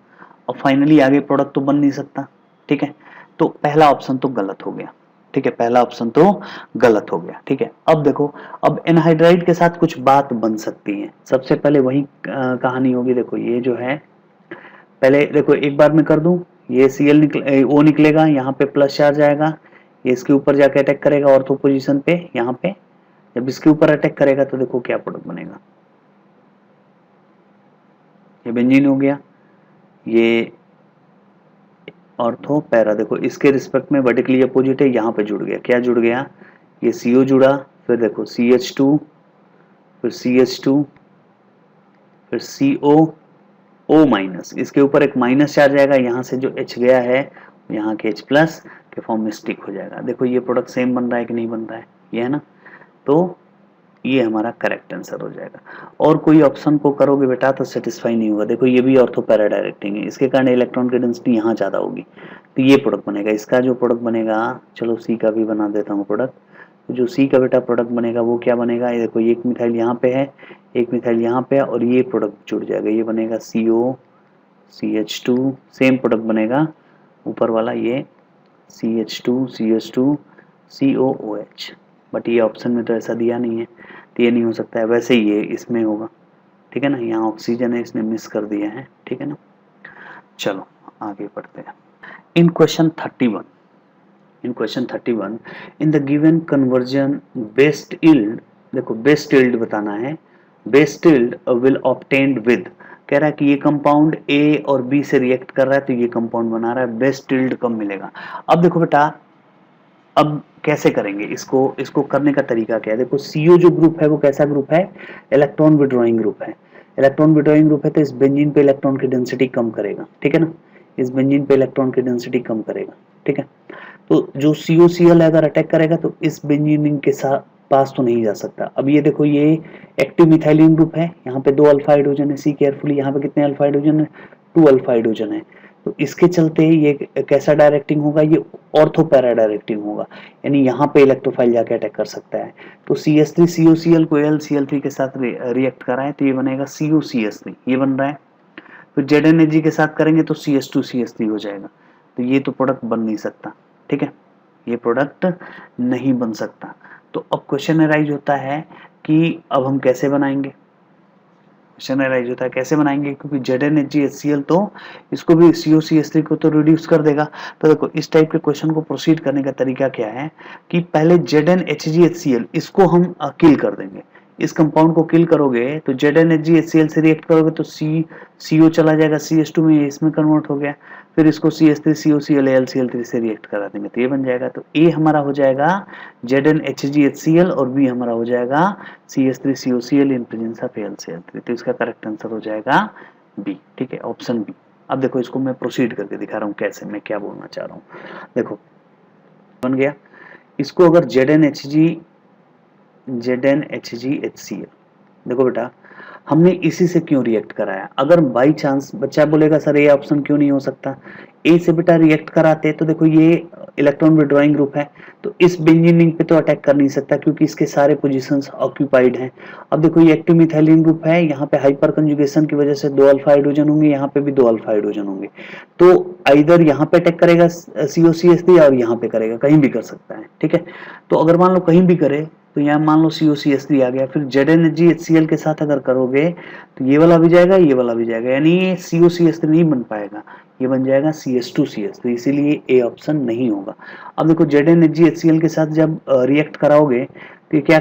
और फाइनली आगे प्रोडक्ट तो बन नहीं सकता, ठीक है, तो पहला ऑप्शन तो गलत हो गया, ठीक है, पहला ऑप्शन तो गलत हो गया, ठीक है। अब देखो, अब एनहाइड्राइड के साथ कुछ बात बन सकती है, सबसे पहले वही कहानी होगी, देखो ये जो है, पहले देखो एक बार मैं कर दूं, ये Cl O निकलेगा, यहाँ पे प्लस चार्ज आएगा, ये इसके ऊपर जाके अटैक करेगा ऑर्थो पोजीशन पे, यहाँ पे जब इसके ऊपर अटैक करेगा तो देखो क्या प्रोडक्ट बनेगा, ये बेंजीन हो गया, ये ऑर्थो पैरा, देखो इसके रिस्पेक्ट में वर्टिकली अपोजिट है, यहाँ पे जुड़ गया, क्या जुड़ गया, ये CO जुड़ा, फिर देखो CH2, फिर CH2, फिर CO O माइनस, इसके ऊपर एक माइनस चार्ज आएगा, यहाँ से जो H गया है यहाँ के H प्लस के फॉर्म में स्टिक हो जाएगा, देखो ये प्रोडक्ट सेम बन रहा है कि नहीं बन रहा है, ये है ना, तो ये हमारा करेक्ट आंसर हो जाएगा। और कोई ऑप्शन को करोगे बेटा तो सेटिस्फाई नहीं होगा, देखो ये भी ऑर्थो पैरा डायरेक्टिंग है, इसके कारण इलेक्ट्रॉन की डेंसिटी यहाँ ज्यादा होगी, तो ये प्रोडक्ट बनेगा, इसका जो प्रोडक्ट बनेगा, चलो सी का भी बना देता हूँ प्रोडक्ट, तो जो सी का बेटा प्रोडक्ट बनेगा वो क्या बनेगा, ये देखो एक मिथाइल यहाँ पे है, एक मिथाइल यहाँ पे है, और ये प्रोडक्ट जुड़ जाएगा, ये बनेगा CO CH2, सेम प्रोडक्ट बनेगा ऊपर वाला, ये CH2 CH2 COOH, बट ये ऑप्शन में तो ऐसा दिया नहीं है, तो ये नहीं हो सकता है, वैसे ही ये इसमें होगा, ठीक है ना, यहाँ ऑक्सीजन है इसने मिस कर दिया है, ठीक है ना। चलो आगे बढ़ते हैं, in question 31, in question 31 in the given conversion best yield, देखो बेस्ट यील्ड बताना है, best yield will obtained with, कह रहा है कि ये कंपाउंड A और B से रिएक्ट कर रहा है तो ये कंपाउंड बना रहा है, बेस्ट यील्ड कब मिलेगा। अब देखो बेटा, अब कैसे करेंगे इसको करने का तरीका क्या है, देखो CO जो ग्रुप है वो कैसा ग्रुप है, इलेक्ट्रॉन विड्रॉइंग ग्रुप है, इलेक्ट्रॉन विड्रॉइंग ग्रुप है, तो इस बेंजीन पे इलेक्ट्रॉन की डेंसिटी कम करेगा, ठीक है ना, इस बेंजीन पे इलेक्ट्रॉन की डेंसिटी कम करेगा, ठीक है, तो जो COCl अगर अटैक करेगा तो इस बेंजीन के साथ पास तो नहीं जा सकता। अब ये देखो, ये एक्टिव मिथाइलिन ग्रुप है, यहाँ पे 2 अल्फा हाइड्रोजन है, सी केयरफुली, यहाँ पे कितने अल्फा हाइड्रोजन है, 2 अल्फा हाइड्रोजन है। तो इसके चलते ये कैसा डायरेक्टिंग होगा, ये ऑर्थो पैरा डायरेक्टिंग होगा, यानी यहाँ पे इलेक्ट्रोफाइल जाके अटैक कर सकता है। तो CH3 COCl को AlCl3 के साथ रिएक्ट कराएं तो ये बनेगा COCS3, ये बन रहा है। फिर ZnHg के साथ करेंगे तो CH2 CH3 हो जाएगा। तो ये तो प्रोडक्ट बन नहीं सकता, ठीक है, ये प्रोडक्ट नहीं बन सकता। तो अब क्वेश्चन अराइज होता है कि अब हम कैसे बनाएंगे, क्वेश्चन अराइज होता है कैसे बनाएंगे, क्योंकि ZnHgHCl तो इसको भी COCH3 को तो रिड्यूस कर देगा। तो देखो, इस टाइप के क्वेश्चन को प्रोसीड करने का तरीका क्या है कि पहले ZnHgHCl इसको हम किल कर देंगे। इस कंपाउंड को किल करोगे तो ZnHgHCl से रिएक्ट करोगे तो CO चला जाएगा, CH2 में, इसमें कन्वर्ट हो गया। फिर इसको CH3 COCl AlCl3 से रिएक्ट करा देंगे तो ये बन जाएगा। तो A हमारा हो जाएगा ZnHgHCl और B हमारा हो जाएगा CH3 COCl in presence of AlCl3। तो इसका करेक्ट आंसर हो जाएगा B, ठीक है, ऑप्शन B। अब देखो, इसको मैं प्रोसीड करके दिखा रहा हूँ कैसे, मैं क्या बोलना चाह रहा हूँ। देखो बन गया। इसको अगर ZnHgHCl, देखो बेटा, हमने इसी से क्यों रिएक्ट कराया। अगर बाई चांस बच्चा बोलेगा सर ये ऑप्शन क्यों नहीं हो सकता, ए से बेटा रिएक्ट कराते तो देखो ये इलेक्ट्रॉन विड्रॉइंग ग्रुप है, तो इस बेंजीन रिंग पे तो अटैक कर नहीं सकता क्योंकि इसके सारे पोजीशंस ऑक्यूपाइड हैं। अब देखो, ये एक्टिव मिथाइलिन ग्रुप है, यहाँ पे हाइपर कंजुगेशन की वजह से 2 अल्फा हाइड्रोजन होंगे, यहाँ पे भी 2 अल्फा हाइड्रोजन होंगे। तो आइदर यहाँ पे अटैक करेगा COCH3 और यहाँ पे करेगा, कहीं भी कर सकता है, ठीक है। तो अगर मान लो कहीं भी करे तो यहाँ मान लो COCH3 आ गया, फिर ZnHgHCl के साथ अगर करोगे तो ये वाला भी जाएगा, ये वाला भी जाएगा, यानी ये COCH3 नहीं बन पाएगा, ये बन जाएगा CH2CH। तो इसीलिए ए ऑप्शन नहीं होगा। अब देखो, ZnHgHCl के साथ जब रिएक्ट कराओगे तो ये क्या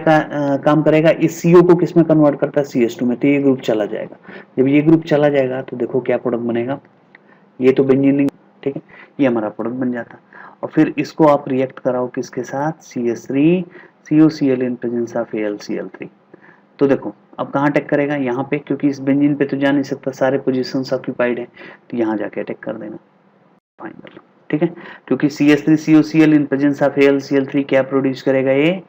काम करेगा, इस CO को किस में कन्वर्ट करता है, CH2 में, तो ये ग्रुप चला जाएगा। जब ये ग्रुप चला जाएगा तो देखो क्या प्रोडक्ट बनेगा, ये तो बेंजीन, ठीक है, ये हमारा प्रोडक्ट बन जाता। और फिर इसको आप रिएक्ट कराओ किसके साथ, CH3 COCl in presence of AlCl3। तो देखो अब कहाँ अटैक करेगा, यहाँ पे, क्योंकि इस बेंजीन पे तो जा नहीं सकता, सारे पोजीशंस ऑक्यूपाइड है, तो यहाँ जाके अटैक कर देना फाइनल, ठीक है। क्योंकि CH3 COCl in presence of AlCl3 क्या प्रोड्यूस करेगा, ये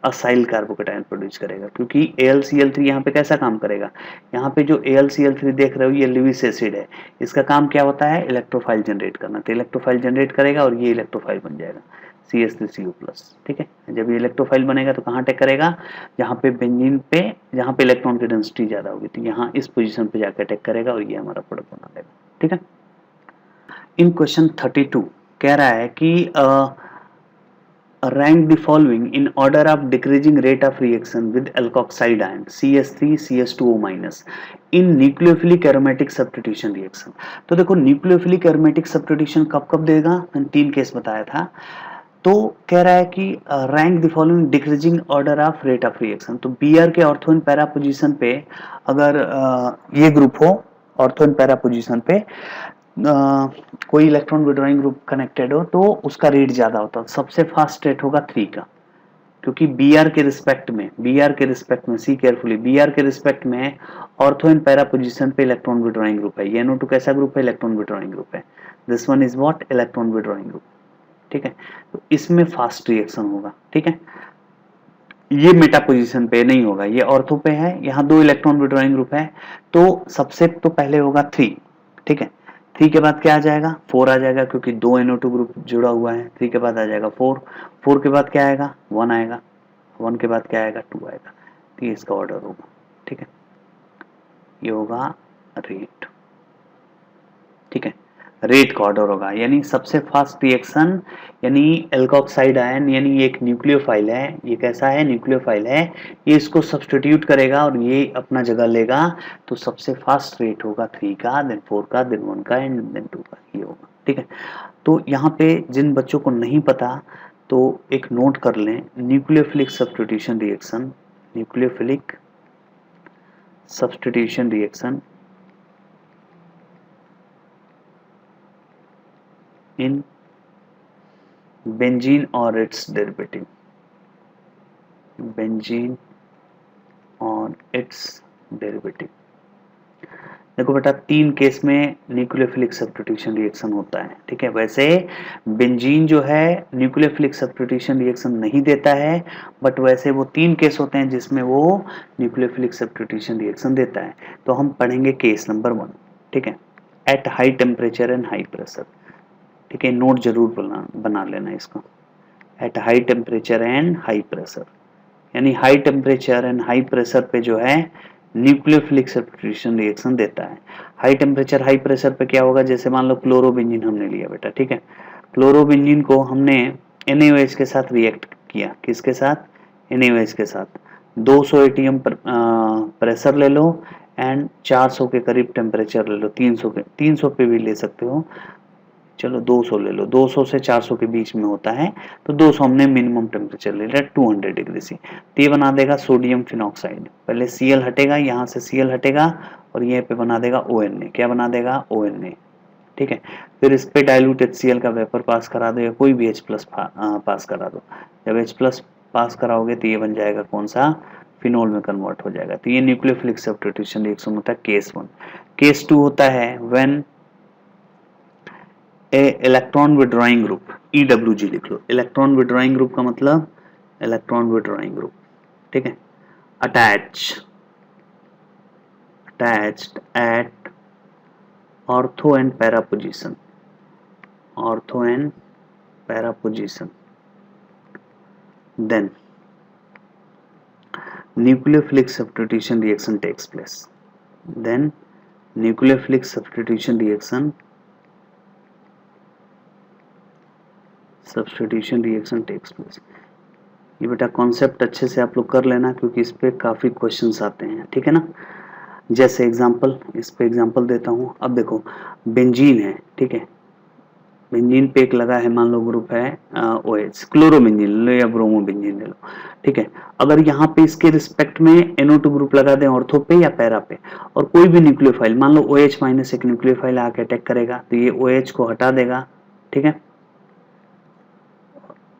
असाइल कार्बोकेटायन प्रोड्यूस करेगा। क्योंकि AlCl3 यहाँ पे कैसा काम करेगा, यहाँ पे जो AlCl3 देख रहे हो ये लिविस एसिड है, इसका काम क्या होता है, इलेक्ट्रोफाइल जनरेट करना। तो इलेक्ट्रोफाइल जनरेट करेगा और ये इलेक्ट्रोफाइल बन जाएगा CH3CO+, ठीक है। जब ये इलेक्ट्रोफाइल बनेगा तो कहाँ अटैक करेगा, जहाँ पे बेंजीन पे, जहाँ पे इलेक्ट्रॉन की डेंसिटी ज्यादा होगी, तो यहाँ इस पोजीशन पे जाकर अटैक करेगा और ये हमारा प्रोडक्ट बना देगा, ठीक है। इन क्वेश्चन 32 कह रहा है कि rank the following in order of decreasing rate of reaction with alkoxide ion CH3 CH2O- in nucleophilic aromatic substitution reaction। तो देखो, न्यूक्लियोफिलिक एरोमेटिक सब्स्टिट्यूशन कब कब देगा, मैंने 3 केस बताया था। तो कह रहा है कि rank the following decreasing order of rate of reaction. तो Br के ऑर्थो एंड पैरा पोजीशन पे अगर ये ग्रुप हो, ऑर्थो एंड पैरा पोजीशन पे कोई इलेक्ट्रॉन विड्रॉइंग ग्रुप कनेक्टेड हो तो उसका रेट ज्यादा होता है। सबसे फास्ट रेट होगा 3 का, क्योंकि Br के रिस्पेक्ट में सी केयरफुली, Br के रिस्पेक्ट में ऑर्थो एंड पैरा पोजीशन पे इलेक्ट्रॉन विड्रॉइंग ग्रुप है। ये NO2 कैसा ग्रुप है, इलेक्ट्रॉन विड्रॉइंग ग्रुप है। This one is what, electron withdrawing group, ठीक है। तो इसमें फास्ट रिएक्शन होगा, ठीक है। ये मेटा पोजीशन पे नहीं होगा, ये ऑर्थो पे है, यहाँ 2 इलेक्ट्रॉन विड्रॉइंग ग्रुप है। तो सबसे तो पहले होगा 3, ठीक है। 3 के बाद क्या आ जाएगा, 4 आ जाएगा, क्योंकि 2 NO2 ग्रुप जुड़ा हुआ है। 3 के बाद आ जाएगा 4, 4 के बाद क्या आएगा, 1 आएगा, 1 के बाद क्या आएगा, 2 आएगा। तो ये इसका ऑर्डर होगा, ठीक है। ये होगा रेट, ठीक है, रेट का ऑर्डर होगा। यानी सबसे फास्ट रिएक्शन, यानी एल्कोक्साइड आयन, यानी ये एक न्यूक्लियोफाइल है, ये कैसा है, न्यूक्लियोफाइल है, ये इसको सब्स्टिट्यूट करेगा और ये अपना जगह लेगा। तो सबसे फास्ट रेट होगा 3 का, देन 4 का, देन 1 का एंड देन 2 का, ये होगा, ठीक है। तो यहाँ पे जिन बच्चों को नहीं पता तो एक नोट कर लें, nucleophilic substitution reaction, nucleophilic substitution reaction in benzene or its derivative, benzene or its derivative। देखो बेटा, 3 केस में न्यूक्लियोफिलिक सब्स्टिट्यूशन रिएक्शन होता है, ठीक है। वैसे बेंजीन जो है न्यूक्लियोफिलिक सब्स्टिट्यूशन रिएक्शन नहीं देता है, बट वैसे वो 3 केस होते हैं जिसमें वो न्यूक्लियोफिलिक सब्स्टिट्यूशन रिएक्शन देता है। तो हम पढ़ेंगे केस नंबर 1, ठीक है, at high temperature and high pressure, ठीक है। नोट जरूर बना लेना इसको, at high temperature and high pressure, यानी high temperature and high pressure पे जो है न्यूक्लियोफिलिक सब्स्टिट्यूशन रिएक्शन देता है। हाई टेम्परेचर हाई प्रेशर पे क्या होगा, जैसे मान लो क्लोरोबेंजीन हमने लिया बेटा, ठीक है। क्लोरोबेंजीन को हमने NaOH के साथ रिएक्ट किया, किसके साथ, NaOH के साथ। 200 एटीएम प्रेशर ले लो एंड 400 के करीब टेम्परेचर ले लो, 300 पे भी ले सकते हो, चलो 200 ले लो, 200 से 400 के बीच में होता है, तो 200 हमने मिनिमम टेम्परेचर ले लिया 200 डिग्री सी। तो ये बना देगा सोडियम फिनॉक्साइड, पहले Cl हटेगा, यहाँ से Cl हटेगा और ये पे बना देगा ONA, क्या बना देगा, ONA, ठीक है। फिर इस पे डाइल्यूट HCl का वेपर पास करा दो या कोई भी H प्लस पास करा दो। जब H प्लस पास कराओगे तो ये बन जाएगा कौन सा, फिनोल में कन्वर्ट हो जाएगा। तो ये न्यूक्लियोफिलिक सब्स्टिट्यूशन रिएक्शन होता है केस 1। केस 2 होता है when electron withdrawing group, EWG लिख लो। इलेक्ट्रॉन विड्रॉइंग ग्रुप का मतलब इलेक्ट्रॉन विड्रॉइंग ग्रुप, ठीक है, attached eight ortho and para position, ortho and para position, then nucleophilic substitution reaction takes place, then nucleophilic substitution reaction takes place। ये बेटा concept अच्छे से आप लोग कर लेना, क्योंकि इस पे काफी क्वेश्चंस आते हैं, ठीक है ना। जैसे एग्जांपल, इस पे एग्जांपल देता हूँ। अब देखो बेंजीन है, ठीक है, बेंजीन पे एक लगा है, मान लो ग्रुप है OH, क्लोरोबेंजीन ले लो या ब्रोमोबेंजीन ले लो, ठीक है। अगर यहाँ पे इसके रिस्पेक्ट में NO2 ग्रुप लगा दें ऑर्थो पे या पैरा पे, और कोई भी न्यूक्लियोफाइल, मान लो OH माइनस एक न्यूक्लियोफाइल आके अटैक करेगा, तो ये OH को हटा देगा, ठीक है,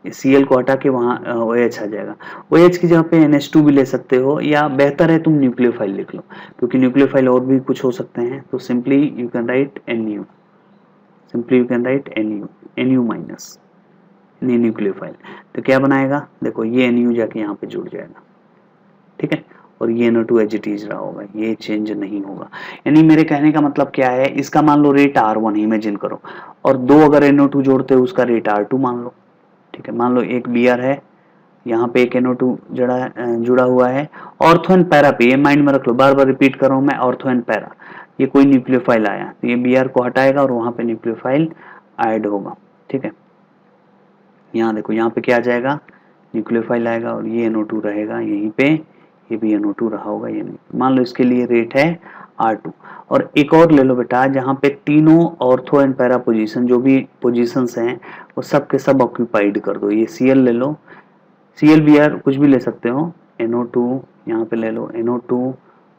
Cl को हटा के वहां OH आ जाएगा। OH की जगह पे NH2 भी ले सकते हो, या बेहतर है तुम न्यूक्लियोफाइल लिख लो, क्योंकि न्यूक्लियोफाइल और भी कुछ हो सकते हैं। तो simply you can write NU, simply you can write NU minus nucleophile. तो क्या बनाएगा, देखो ये NU जाके यहाँ पे जुड़ जाएगा, ठीक है, और ये NO2 एज इट इज रहा होगा, ये चेंज नहीं होगा। यानी मेरे कहने का मतलब क्या है, इसका मान लो रेट R1 इमेजिन करो, और 2 अगर NO2 जोड़ते हो उसका रेट R2 मान लो, ठीक है। मान लो एक Br है, यहाँ पे एक NO2 जुड़ा हुआ है, ऑर्थो एंड पैरा पे, ये माइंड में रख लो, बार बार रिपीट कर रहा हूँ मैं, ऑर्थो एंड पैरा। ये कोई न्यूक्लियोफाइल आया तो ये Br को हटाएगा और वहां पे न्यूक्लियोफाइल ऐड होगा, ठीक है। यहाँ देखो, यहाँ पे क्या आ जाएगा, न्यूक्लियोफाइल आएगा और ये NO2 रहेगा यहीं पे, ये भी NO2 रहा होगा, ये नहीं। मान लो इसके लिए रेट है R2। और एक और ले लो बेटा, जहाँ पे तीनों ऑर्थो एंड पैरा पोजीशन, जो भी पोजीशंस हैं वो सब के सब ऑक्यूपाइड कर दो। ये Cl ले लो, Cl Br कुछ भी ले सकते हो, NO2 यहाँ पे ले लो, NO2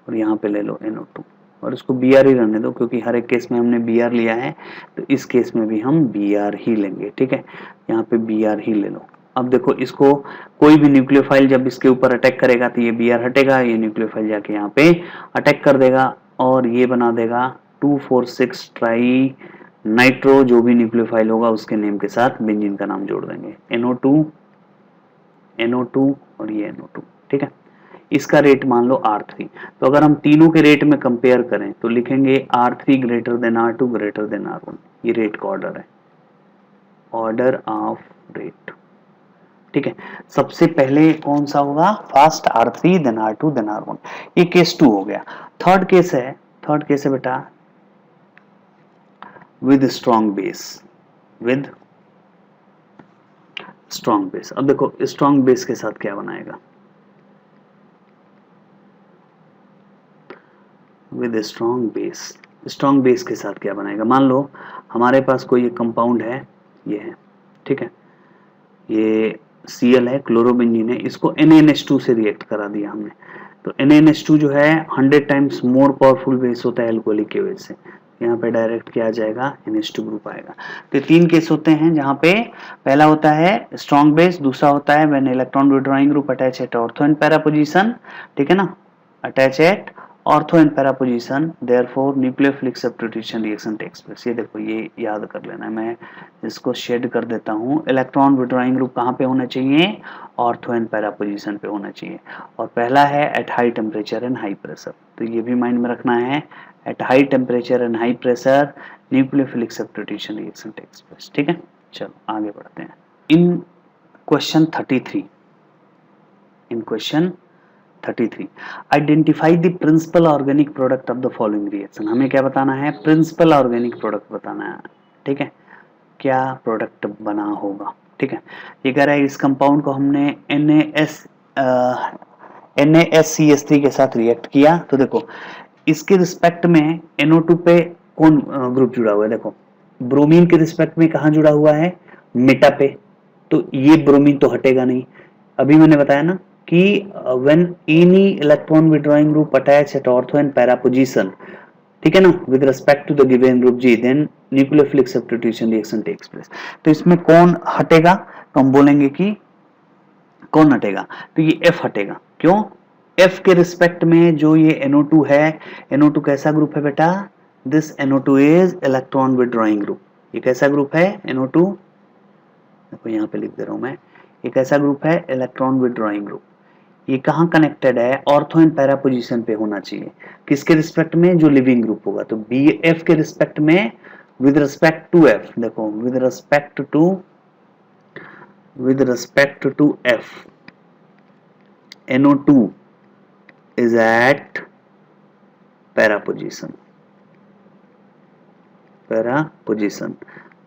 और यहाँ पे ले लो NO2, और इसको Br ही रहने दो, क्योंकि हर एक केस में हमने Br लिया है, तो इस केस में भी हम Br ही लेंगे, ठीक है। यहाँ पे Br ही ले लो। अब देखो, इसको कोई भी न्यूक्लियोफाइल जब इसके ऊपर अटैक करेगा तो ये Br हटेगा, ये न्यूक्लियोफाइल जाके यहाँ पे अटैक कर देगा और ये बना देगा 2,4,6 ट्राई नाइट्रो, जो भी न्यूक्लियोफाइल होगा उसके नेम के साथ बेंजीन का नाम जोड़ देंगे, NO2 और ये NO2, ठीक है। इसका रेट मान लो R3। तो अगर हम तीनों के रेट में कंपेयर करें तो लिखेंगे R3 greater than R2 greater than R1। ये रेट का ऑर्डर है, ऑर्डर ऑफ रेट, ठीक है। सबसे पहले कौन सा होगा, first R3 then R2 then R1। ये केस 2 हो गया। थर्ड केस है बेटा with strong base, with strong base. अब देखो स्ट्रॉन्ग बेस के साथ क्या बनाएगा, विद स्ट्रॉन्ग बेस के साथ क्या बनाएगा। मान लो हमारे पास कोई एक कंपाउंड है, ये है, ठीक है, ये Cl है, क्लोरोबेंजीन है, इसको NaNH2 से रिएक्ट करा दिया हमने। तो NaNH2 जो है 100 टाइम्स मोर पावरफुल बेस होता है एल्कोहलिक के वजह से, यहाँ पे डायरेक्ट क्या आ जाएगा, NH2 ग्रुप आएगा। तो 3 केस होते हैं, जहाँ पे पहला होता है स्ट्रॉन्ग बेस, दूसरा होता है when electron withdrawing group attach at ortho and para position, ठीक है ना, attach at ortho and para position, therefore nucleophilic substitution reaction takes place. ये देखो, ये याद कर लेना है, मैं इसको शेड कर देता हूँ। इलेक्ट्रॉन विड्रॉइंग ग्रुप कहाँ पे होना चाहिए? ऑर्थो एंड पैरा पोजीशन पे होना चाहिए। और पहला है at high temperature and high pressure, तो ये भी माइंड में रखना है। At high temperature and high pressure nucleophilic substitution reaction takes place. ठीक है, चलो आगे बढ़ते हैं। In question 33, in question 33 identify the principal organic product of the following reaction. हमें क्या बताना है? प्रिंसिपल ऑर्गेनिक प्रोडक्ट बताना है। ठीक है, क्या प्रोडक्ट बना होगा? ठीक है, ये कह रहा है इस कंपाउंड को हमने NaSCH3 के साथ रिएक्ट किया, तो देखो इसके रिस्पेक्ट में NO2 पे कौन ग्रुप जुड़ा हुआ है? देखो ब्रोमीन के रिस्पेक्ट में कहाँ जुड़ा हुआ है? मेटा पे, तो ये ब्रोमीन तो हटेगा नहीं। अभी मैंने बताया ना कि when any electron withdrawing group attach at ortho and para position, ठीक है ना, with respect to the given group G, then nucleophilic substitution reaction takes place. तो इसमें कौन हटेगा? तो हम बोलेंगे कि कौन हटेगा? तो ये F हटेगा। क्यों? F के रिस्पेक्ट में जो ये NO2 है, NO2 कैसा ग्रुप है बेटा? This NO2 is electron withdrawing group. ये कैसा ग्रुप है? NO2, देखो यहाँ पे लिख दे रहा हूं मैं, ये कैसा ग्रुप है? Electron withdrawing group. ये कहाँ कनेक्टेड है? ऑर्थो एंड पैरा पोजीशन पे होना चाहिए। किसके रिस्पेक्ट में? जो लिविंग ग्रुप होगा। तो BF के रिस्पेक्ट में, विद रिस्पेक्ट टू F, देखो with respect to F, NO2 is at para position,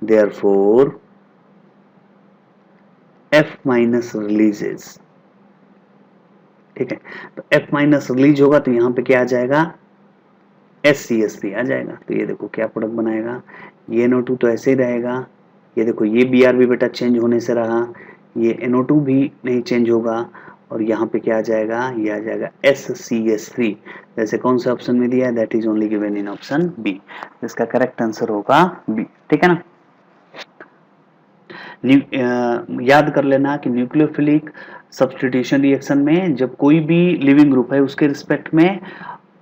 therefore F minus releases। ठीक है, तो F माइनस रिलीज होगा तो यहाँ पे क्या आ जाएगा? SCH3 आ जाएगा। तो ये देखो क्या प्रोडक्ट बनाएगा? ये NO2 तो ऐसे ही रहेगा। ये देखो ये Br भी बेटा चेंज होने से रहा, ये NO2 भी नहीं चेंज होगा, और यहाँ पे क्या आ जाएगा? ये आ जाएगा SCH3, जैसे कौन से ऑप्शन में दिया है? That is only given in option B. इसका करेक्ट आंसर होगा बी। ठीक है ना, याद कर लेना कि न्यूक्लियोफिलिक सब्स्टिट्यूशन रिएक्शन में जब कोई भी लिविंग ग्रुप है उसके रिस्पेक्ट में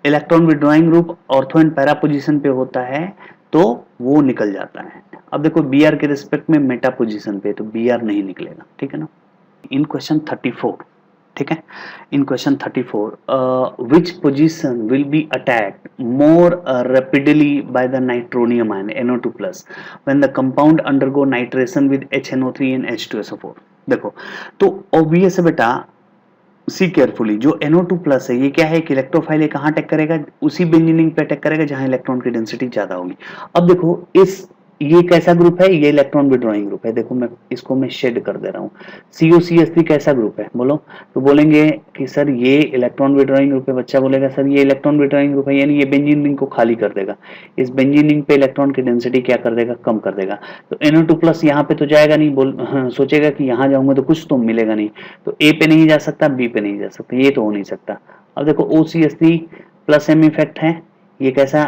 electron withdrawing group ortho and para position पे होता है तो वो निकल जाता है। अब देखो Br के रिस्पेक्ट में मेटा पोजीशन पे, तो Br नहीं निकलेगा। ठीक है ना। इन क्वेश्चन 34, ठीक है, in question 34 which position will be attacked more rapidly by the nitronium ion NO2 plus when the compound undergo nitration with HNO3 and H2SO4। देखो तो ऑब्वियस है बेटा, सी केयरफुली, जो NO2 प्लस है ये क्या है? कि इलेक्ट्रोफाइल है, कहाँ अटैक करेगा? उसी बेंजीनिंग पे अटैक करेगा जहां इलेक्ट्रॉन की डेंसिटी ज्यादा होगी। अब देखो ये कैसा ग्रुप है? ये इलेक्ट्रॉन विड्रॉइंग ग्रुप है। देखो मैं इसको मैं शेड कर दे रहा हूँ। COCH3 कैसा ग्रुप है? बोलो। तो बोलेंगे कि सर ये इलेक्ट्रॉन विड्रॉइंग ग्रुप है। बच्चा बोलेगा सर ये इलेक्ट्रॉन विड्रॉइंग ग्रुप है, यानी ये बेंजीन रिंग को खाली कर देगा। इस बेंजीन रिंग पे इलेक्ट्रॉन की डेंसिटी क्या कर देगा? कम कर देगा। तो NO2 प्लस यहाँ पे तो जाएगा नहीं, सोचेगा कि यहाँ जाऊंगा तो कुछ तो मिलेगा नहीं, तो A पे नहीं जा सकता, B पे नहीं जा सकता, ये तो हो नहीं सकता। अब देखो OCH3 प्लस M इफेक्ट है, ये कैसा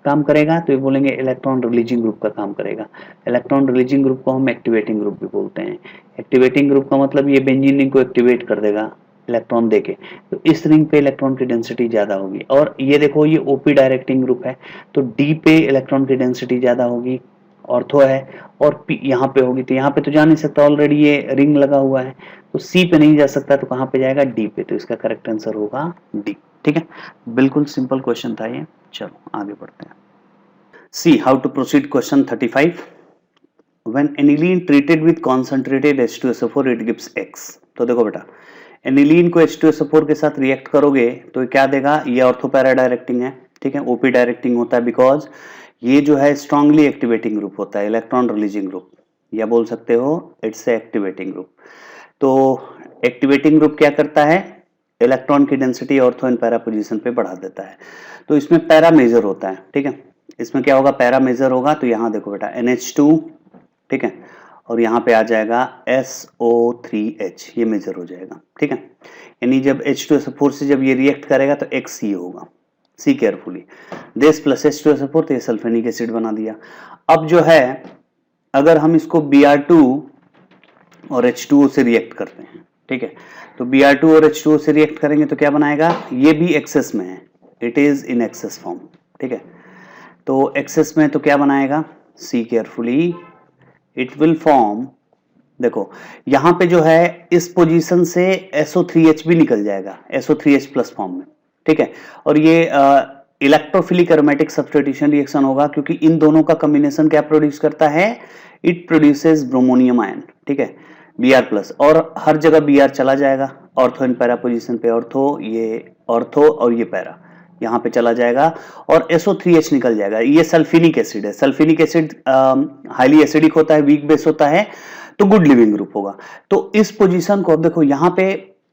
काम करेगा? तो ये बोलेंगे इलेक्ट्रॉन रिलीजिंग ग्रुप का काम करेगा। इलेक्ट्रॉन रिलीजिंग ग्रुप को हम एक्टिवेटिंग ग्रुप भी बोलते हैं। एक्टिवेटिंग ग्रुप का मतलब ये बेंजीन रिंग को एक्टिवेट कर देगा इलेक्ट्रॉन देके, तो इस रिंग पे इलेक्ट्रॉन की डेंसिटी ज्यादा होगी। और ये देखो ये OP डायरेक्टिंग ग्रुप है, तो D पे इलेक्ट्रॉन की डेंसिटी ज्यादा होगी, ऑर्थो है, और P यहाँ पे होगी, तो यहाँ पे तो जा नहीं सकता, ऑलरेडी ये रिंग लगा हुआ है। तो C पे नहीं जा सकता, तो कहाँ पे जाएगा? D पे। तो इसका करेक्ट आंसर होगा D। ठीक है, बिल्कुल सिंपल क्वेश्चन था ये। चलो आगे बढ़ते हैं। See how to proceed question 35। When aniline treated with concentrated H2SO4 it gives X। तो देखो बेटा, एनिलीन को H2SO4 के साथ रिएक्ट करोगे तो क्या देगा? ये ऑर्थो पैरा डायरेक्टिंग है, ठीक है, OP डायरेक्टिंग होता है, बिकॉज ये जो है स्ट्रांगली एक्टिवेटिंग ग्रुप होता है, इलेक्ट्रॉन रिलीजिंग ग्रुप, या बोल सकते हो इट्स ए एक्टिवेटिंग ग्रुप। तो एक्टिवेटिंग ग्रुप क्या करता है? इलेक्ट्रॉन की density ortho and para position पे बढ़ा देता है। तो इसमें पैरा मेजर होता है, ठीक है, इसमें क्या होगा? पैरा मेजर होगा। तो यहाँ देखो बेटा NH2, ठीक है, और यहाँ पे आ जाएगा SO3H, ये मेजर हो जाएगा। ठीक है, यानी जब H2SO4 से जब ये रिएक्ट करेगा तो XC होगा। See carefully, this plus H2SO4, तो ये सल्फेनिक एसिड बना दिया। अब जो है अगर हम इसको Br2 और H2O से रिएक्ट करते हैं, ठीक है, तो Br2 और H2O से रिएक्ट करेंगे तो क्या बनाएगा? ये भी एक्सेस में है, it is in excess form, ठीक है। तो एक्सेस में तो क्या बनाएगा, see carefully, it will form, देखो यहां पे जो है इस पोजीशन से SO3H भी निकल जाएगा SO3H प्लस फॉर्म में, ठीक है। और ये इलेक्ट्रोफिलिक एरोमेटिक सब्स्टिट्यूशन रिएक्शन होगा, क्योंकि इन दोनों का कॉम्बिनेशन क्या प्रोड्यूस करता है, इट प्रोड्यूसेस ब्रोमोनियम आयन, ठीक है, Br प्लस, और हर जगह Br चला जाएगा ऑर्थो एंड पैरा पोजीशन पे, ऑर्थो, ये ऑर्थो और ये पैरा यहाँ पे चला जाएगा, और SO3H निकल जाएगा। ये सल्फिनिक एसिड है, सल्फिनिक एसिड हाईली एसिडिक होता है, वीक बेस होता है, तो गुड लिविंग ग्रुप होगा। तो इस पोजीशन को अब देखो यहाँ पे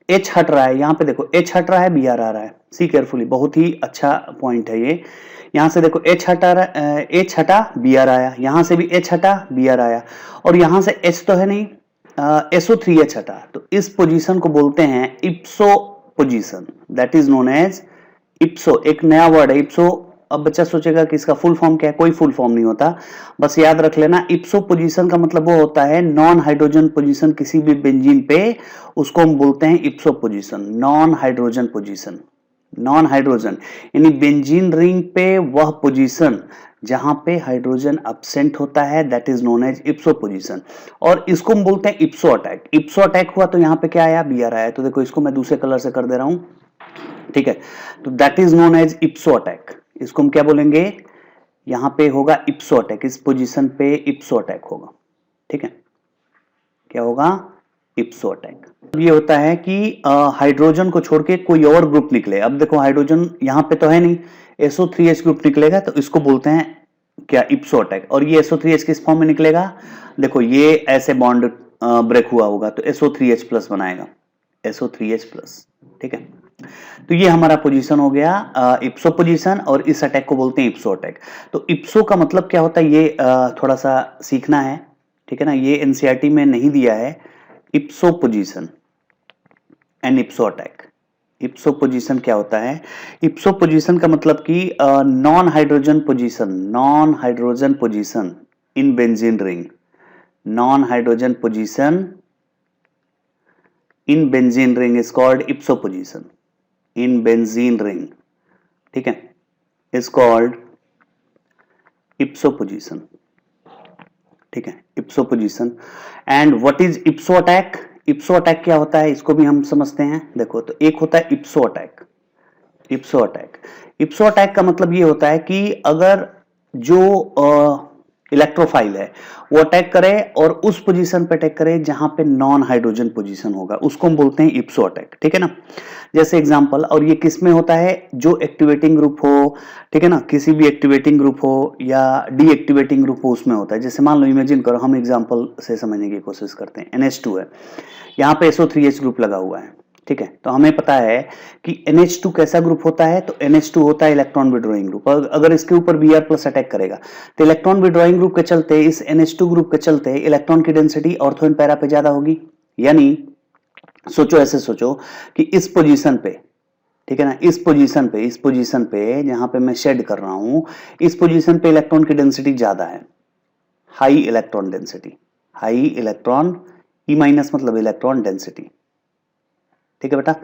H हट रहा है, यहाँ पे देखो H हट रहा है, Br आ रहा है, सी केयरफुली, बहुत ही अच्छा पॉइंट है ये। यहाँ से देखो H हटा H हटा, Br आया, यहाँ से भी H हटा, Br आया, और यहाँ से H तो है नहीं, SO3H हटा। तो इस पोजीशन को बोलते हैं ipso position, that is known as ipso. एक नया वर्ड है इप्सो। अब बच्चा सोचेगा कि इसका फुल फॉर्म क्या है, कोई फुल फॉर्म नहीं होता, बस याद रख लेना इप्सो पोजीशन का मतलब वो होता है नॉन हाइड्रोजन पोजीशन किसी भी बेंजीन पे, उसको हम बोलते हैं ipso position, non hydrogen position. Non hydrogen यानी बेंजीन रिंग पे वह पोजीशन जहां पे हाइड्रोजन एब्सेंट होता है, that is known as ipso position. और इसको हम बोलते हैं इप्सो अटैक। इप्सो अटैक हुआ तो यहाँ पे क्या आया, Br आया। तो देखो इसको मैं दूसरे कलर से कर दे रहा हूं, ठीक है। तो that is known as ipso attack. इसको हम क्या बोलेंगे, यहां पे होगा इप्सो अटैक, इस पोजीशन पे इप्सो अटैक होगा, ठीक है। क्या होगा, इप्सो अटैक। ये होता है कि हाइड्रोजन को छोड़ के कोई और ग्रुप निकले। अब देखो हाइड्रोजन यहां पे तो है नहीं, SO3H ग्रुप निकलेगा, तो इसको बोलते हैं क्या, इप्सो अटैक। और ये SO3H किस फॉर्म में निकलेगा, देखो ये ऐसे बॉन्ड ब्रेक हुआ होगा तो SO3H प्लस बनाएगा, SO3H प्लस, ठीक है। तो ये हमारा पोजीशन हो गया इप्सो पोजीशन, और इस अटैक को बोलते हैं इप्सो अटैक। तो इप्सो का मतलब क्या होता है, ये थोड़ा सा सीखना है, ठीक है ना, ये एनसीईआरटी में नहीं दिया है। इप्सो पोजीशन एंड इप्सो अटैक। इप्सो पोजीशन क्या होता है, इप्सो पोजीशन का मतलब कि non hydrogen position, non hydrogen position in benzene ring, non hydrogen position in benzene ring is called इप्सो position, in benzene ring, ठीक है, इज कॉल्ड इप्सो पोजीशन, ठीक है, इप्सो position. And what is इप्सो attack, इप्सो attack क्या होता है इसको भी हम समझते हैं। देखो तो एक होता है इप्सो अटैक, इप्सो अटैक, इप्सो अटैक का मतलब ये होता है कि अगर जो इलेक्ट्रोफाइल है वो अटैक करे और उस पोजीशन पे अटैक करे जहां पे नॉन हाइड्रोजन पोजीशन होगा, उसको हम बोलते हैं इप्सो अटैक, ठीक है ना। जैसे एग्जांपल, और ये किस में होता है, जो एक्टिवेटिंग ग्रुप हो, ठीक है ना, किसी भी एक्टिवेटिंग ग्रुप हो या डीएक्टिवेटिंग ग्रुप हो, उसमें होता है। जैसे मान लो, इमेजिन करो, हम एग्जांपल से समझने की कोशिश करते हैं। NH2 है, यहाँ पे SO3H ग्रुप लगा हुआ है, ठीक है। तो हमें पता है कि NH2 कैसा ग्रुप होता है, तो NH2 होता है इलेक्ट्रॉन विड्रॉइंग ग्रुप। अगर इसके ऊपर Br प्लस अटैक करेगा तो इलेक्ट्रॉन विड्रॉइंग ग्रुप के चलते, इस NH2 ग्रुप के चलते इलेक्ट्रॉन की डेंसिटी ऑर्थो एंड पैरा पे ज्यादा होगी। यानी सोचो, ऐसे सोचो कि इस पोजीशन पे, ठीक है ना, इस पोजीशन पे जहां पे मैं शेड कर रहा हूं, इस पोजीशन पे इलेक्ट्रॉन की डेंसिटी ज्यादा है, high electron density, high electron, E minus मतलब इलेक्ट्रॉन डेंसिटी, ठीक है बेटा,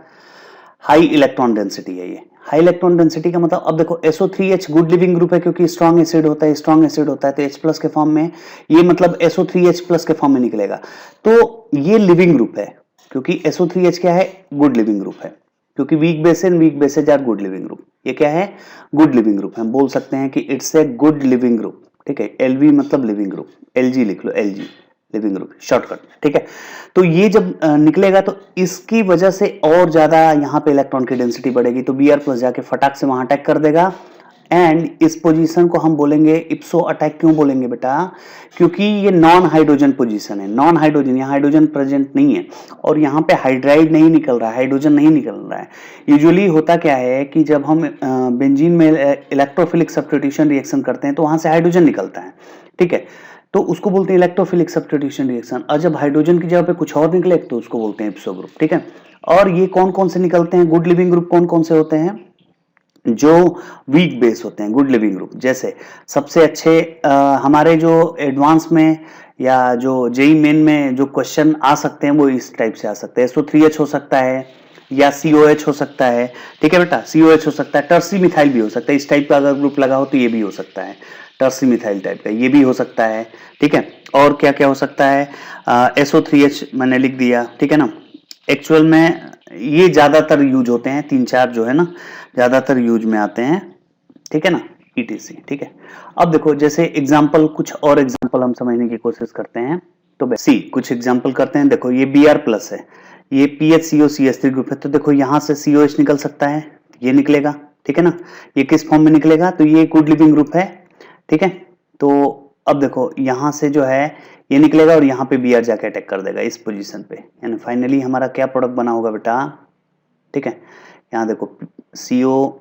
हाई इलेक्ट्रॉन डेंसिटी है ये। हाई इलेक्ट्रॉन डेंसिटी का मतलब, अब देखो SO3H गुड लिविंग ग्रुप है क्योंकि स्ट्रॉन्ग एसिड होता है, स्ट्रॉन्ग एसिड होता है तो H प्लस के फॉर्म में, ये मतलब SO3H प्लस के फॉर्म में निकलेगा। तो ये लिविंग ग्रुप है क्योंकि SO3H क्या है, गुड लिविंग ग्रुप है, क्योंकि weak base and weak bases are good leaving group. ये क्या है, गुड लिविंग ग्रुप। हम बोल सकते हैं कि it's a good leaving group, ठीक है। LV मतलब लिविंग ग्रुप, LG लिख लो, LG लिविंग ग्रुप शॉर्टकट, ठीक है। तो ये जब निकलेगा तो इसकी वजह से और ज्यादा यहाँ पे इलेक्ट्रॉन की डेंसिटी बढ़ेगी, तो Br प्लस जाके फटाक से वहां अटैक कर देगा। एंड इस पोजीशन को हम बोलेंगे इप्सो अटैक। क्यों बोलेंगे बेटा, क्योंकि ये नॉन हाइड्रोजन पोजीशन है, नॉन हाइड्रोजन, यहाँ हाइड्रोजन प्रेजेंट नहीं है और यहाँ पे हाइड्राइड नहीं निकल रहा है, हाइड्रोजन नहीं निकल रहा है। यूजुअली होता क्या है कि जब हम बेंजीन में इलेक्ट्रोफिलिक सब्स्टिट्यूशन रिएक्शन करते हैं तो वहां से हाइड्रोजन निकलता है, ठीक है, तो उसको बोलते हैं इलेक्ट्रोफिलिक सब्स्टिट्यूशन रिएक्शन। और जब हाइड्रोजन की जगह पे कुछ और निकले तो उसको बोलते हैं इप्सो ग्रुप, ठीक है। और ये कौन कौन से निकलते हैं, गुड लिविंग ग्रुप कौन कौन से होते हैं, जो वीक बेस होते हैं, गुड लिविंग ग्रुप। जैसे सबसे अच्छे हमारे जो एडवांस में या जो जेई मेन में जो क्वेश्चन आ सकते हैं वो इस टाइप से आ सकते हैं। SO3H हो सकता है, या COH हो सकता है, ठीक है बेटा, COH हो सकता है, टर्सी मिथाइल भी हो सकता है, इस टाइप का अगर ग्रुप लगा हो तो ये भी हो सकता है, टर्सी मिथाइल टाइप का ये भी हो सकता है, ठीक है। और क्या क्या हो सकता है, SO3H मैंने लिख दिया, ठीक है ना। एक्चुअल में ये ज्यादातर यूज होते हैं, 3-4 जो है ना ज्यादातर यूज में आते हैं, ठीक है ना, ETC, ठीक है। अब देखो जैसे एग्जाम्पल, कुछ और एग्जाम्पल हम समझने की कोशिश करते हैं, तो सी कुछ एग्जाम्पल करते हैं। देखो ये Br+ है, ये PHCOCH3 ग्रुप है, तो देखो यहां से COH निकल सकता है, ये निकलेगा, ठीक है ना। ये किस फॉर्म में निकलेगा, तो ये गुड लिविंग ग्रुप है, ठीक है। तो अब देखो यहां से जो है ये निकलेगा और यहाँ पे Br जाके अटैक कर देगा इस पोजीशन पे, यानी फाइनली हमारा क्या प्रोडक्ट बना होगा बेटा, ठीक है। यहाँ देखो COPH,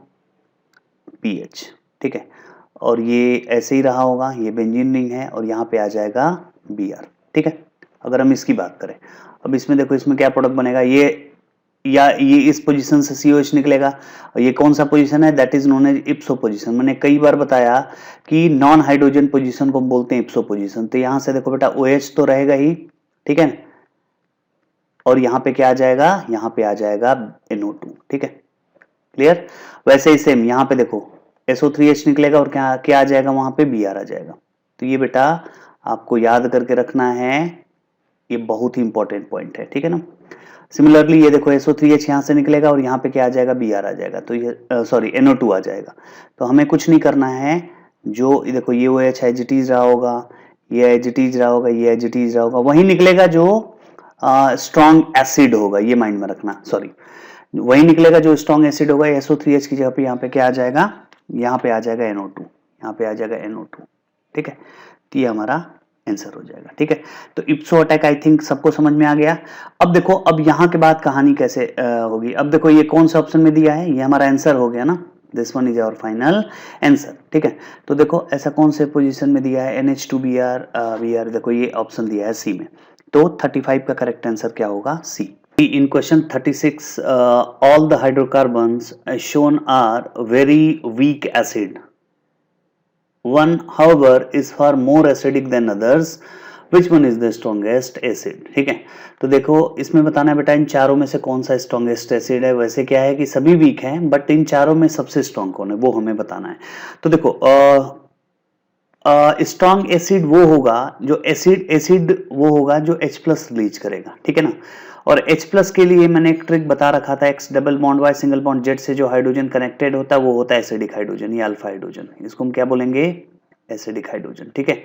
ठीक है, और ये ऐसे ही रहा होगा, ये बेंजीन रिंग है और यहाँ पे आ जाएगा Br, ठीक है। अगर हम इसकी बात करें, अब इसमें देखो इसमें क्या प्रोडक्ट बनेगा, ये या ये इस पोजीशन से COH निकलेगा, और ये कौन सा पोजीशन है, that is known as ipso position. मैंने कई बार बताया कि नॉन हाइड्रोजन पोजीशन को बोलते हैं इप्सो पोजीशन। तो यहां से देखो बेटा OH तो रहेगा ही, ठीक है, और यहाँ पे क्या आ जाएगा, यहाँ पे आ जाएगा NO2, ठीक है, क्लियर। वैसे ही सेम यहाँ पे देखो SO3H निकलेगा और क्या क्या आ जाएगा, वहां पे Br आ जाएगा। तो ये बेटा आपको याद करके रखना है, ये बहुत ही इंपॉर्टेंट पॉइंट है, ठीक है ना। सिमिलरली ये देखो SO3H यहाँ से निकलेगा और यहाँ पे क्या आ जाएगा, Br आ जाएगा, तो ये सॉरी NO2 आ जाएगा। तो हमें कुछ नहीं करना है, जो देखो ये OH एज इट इज रहा होगा, ये एज इट इज रहा होगा, ये एज इट इज रहा होगा, वही निकलेगा जो स्ट्रॉन्ग एसिड होगा, ये माइंड में रखना, सॉरी वही निकलेगा जो स्ट्रॉन्ग एसिड होगा। SO3H की जगह पे यहाँ पे क्या आ जाएगा, यहाँ पे आ जाएगा NO2, यहाँ पे आ जाएगा NO2, ठीक है। तो ये हमारा आंसर हो जाएगा, ठीक है। तो इप्सो अटैक आई थिंक सबको समझ में आ गया। अब देखो अब यहाँ के बाद कहानी कैसे होगी। अब देखो ये कौन सा ऑप्शन में दिया है, ये हमारा आंसर हो गया ना, this one is our final answer, ठीक है। तो देखो ऐसा कौन से पोजीशन में दिया है, NH2Br, देखो ये ऑप्शन दिया है सी में, तो 35 का करेक्ट आंसर क्या होगा, सी। In question 36, all the hydrocarbons shown are very weak acid. One, however, is far more acidic than others. Which one is the strongest acid? ठीक है, तो देखो इसमें बताना है बेटा इन चारों में से कौन सा स्ट्रॉन्गेस्ट एसिड है। वैसे क्या है कि सभी वीक हैं, बट इन चारों में सबसे स्ट्रॉन्ग कौन है वो हमें बताना है। तो देखो स्ट्रॉन्ग एसिड वो होगा जो एसिड वो होगा जो H+ रिलीज करेगा, ठीक है ना। और H+ के लिए मैंने एक ट्रिक बता रखा था, X double bond Y single bond Z से जो हाइड्रोजन कनेक्टेड होता है वो होता है एसिडिक हाइड्रोजन या अल्फा हाइड्रोजन, इसको हम क्या बोलेंगे, एसिडिक हाइड्रोजन, ठीक है।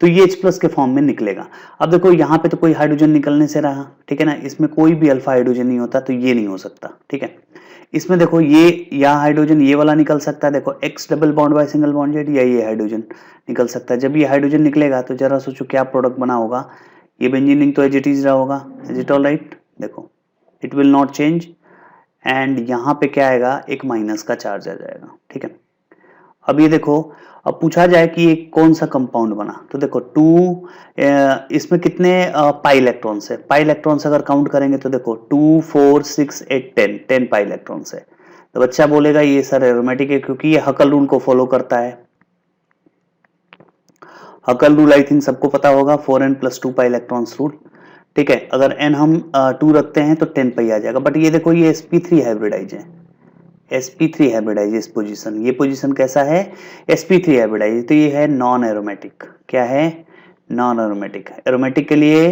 तो ये H+ के फॉर्म में निकलेगा। अब देखो यहाँ पे तो कोई हाइड्रोजन निकलने से रहा, ठीक है ना, इसमें कोई भी अल्फा हाइड्रोजन नहीं होता, तो ये नहीं हो सकता, ठीक है। इसमें देखो ये या हाइड्रोजन ये वाला निकल सकता है, देखो X double bond Y single bond Z, या ये हाइड्रोजन निकल सकता है। जब ये हाइड्रोजन निकलेगा तो जरा सोचो क्या प्रोडक्ट बना होगा, ये बेंजीन रिंग तो एज इट इज रहा होगा, इज इट ऑल राइट, देखो it will not change, and यहाँ पे क्या आएगा, एक माइनस का चार्ज आ जाएगा, ठीक है। अब ये देखो, अब पूछा जाए कि ये कौन सा कंपाउंड बना, तो देखो 2, इसमें कितने पाई इलेक्ट्रॉन्स है, पाई इलेक्ट्रॉन्स अगर काउंट करेंगे तो देखो 2, 4, 6, 8, 10 पाई इलेक्ट्रॉन्स है। तो बच्चा बोलेगा ये सर एरोमेटिक है, क्योंकि ये हकल रूल को फॉलो करता है। हकल रूल आई थिंक सबको पता होगा, 4n+2 पाई इलेक्ट्रॉन्स रूल, ठीक है। अगर n हम 2 रखते हैं तो 10 पाई आ जाएगा, बट ये देखो ये sp3 हाइब्रिडाइज है, sp3 हाइब्रिडाइज इस पोजीशन, ये पोजीशन कैसा है, sp3 हाइब्रिडाइज, तो ये है नॉन एरोमेटिक। क्या है, नॉन एरोमेटिक। एरोमेटिक के लिए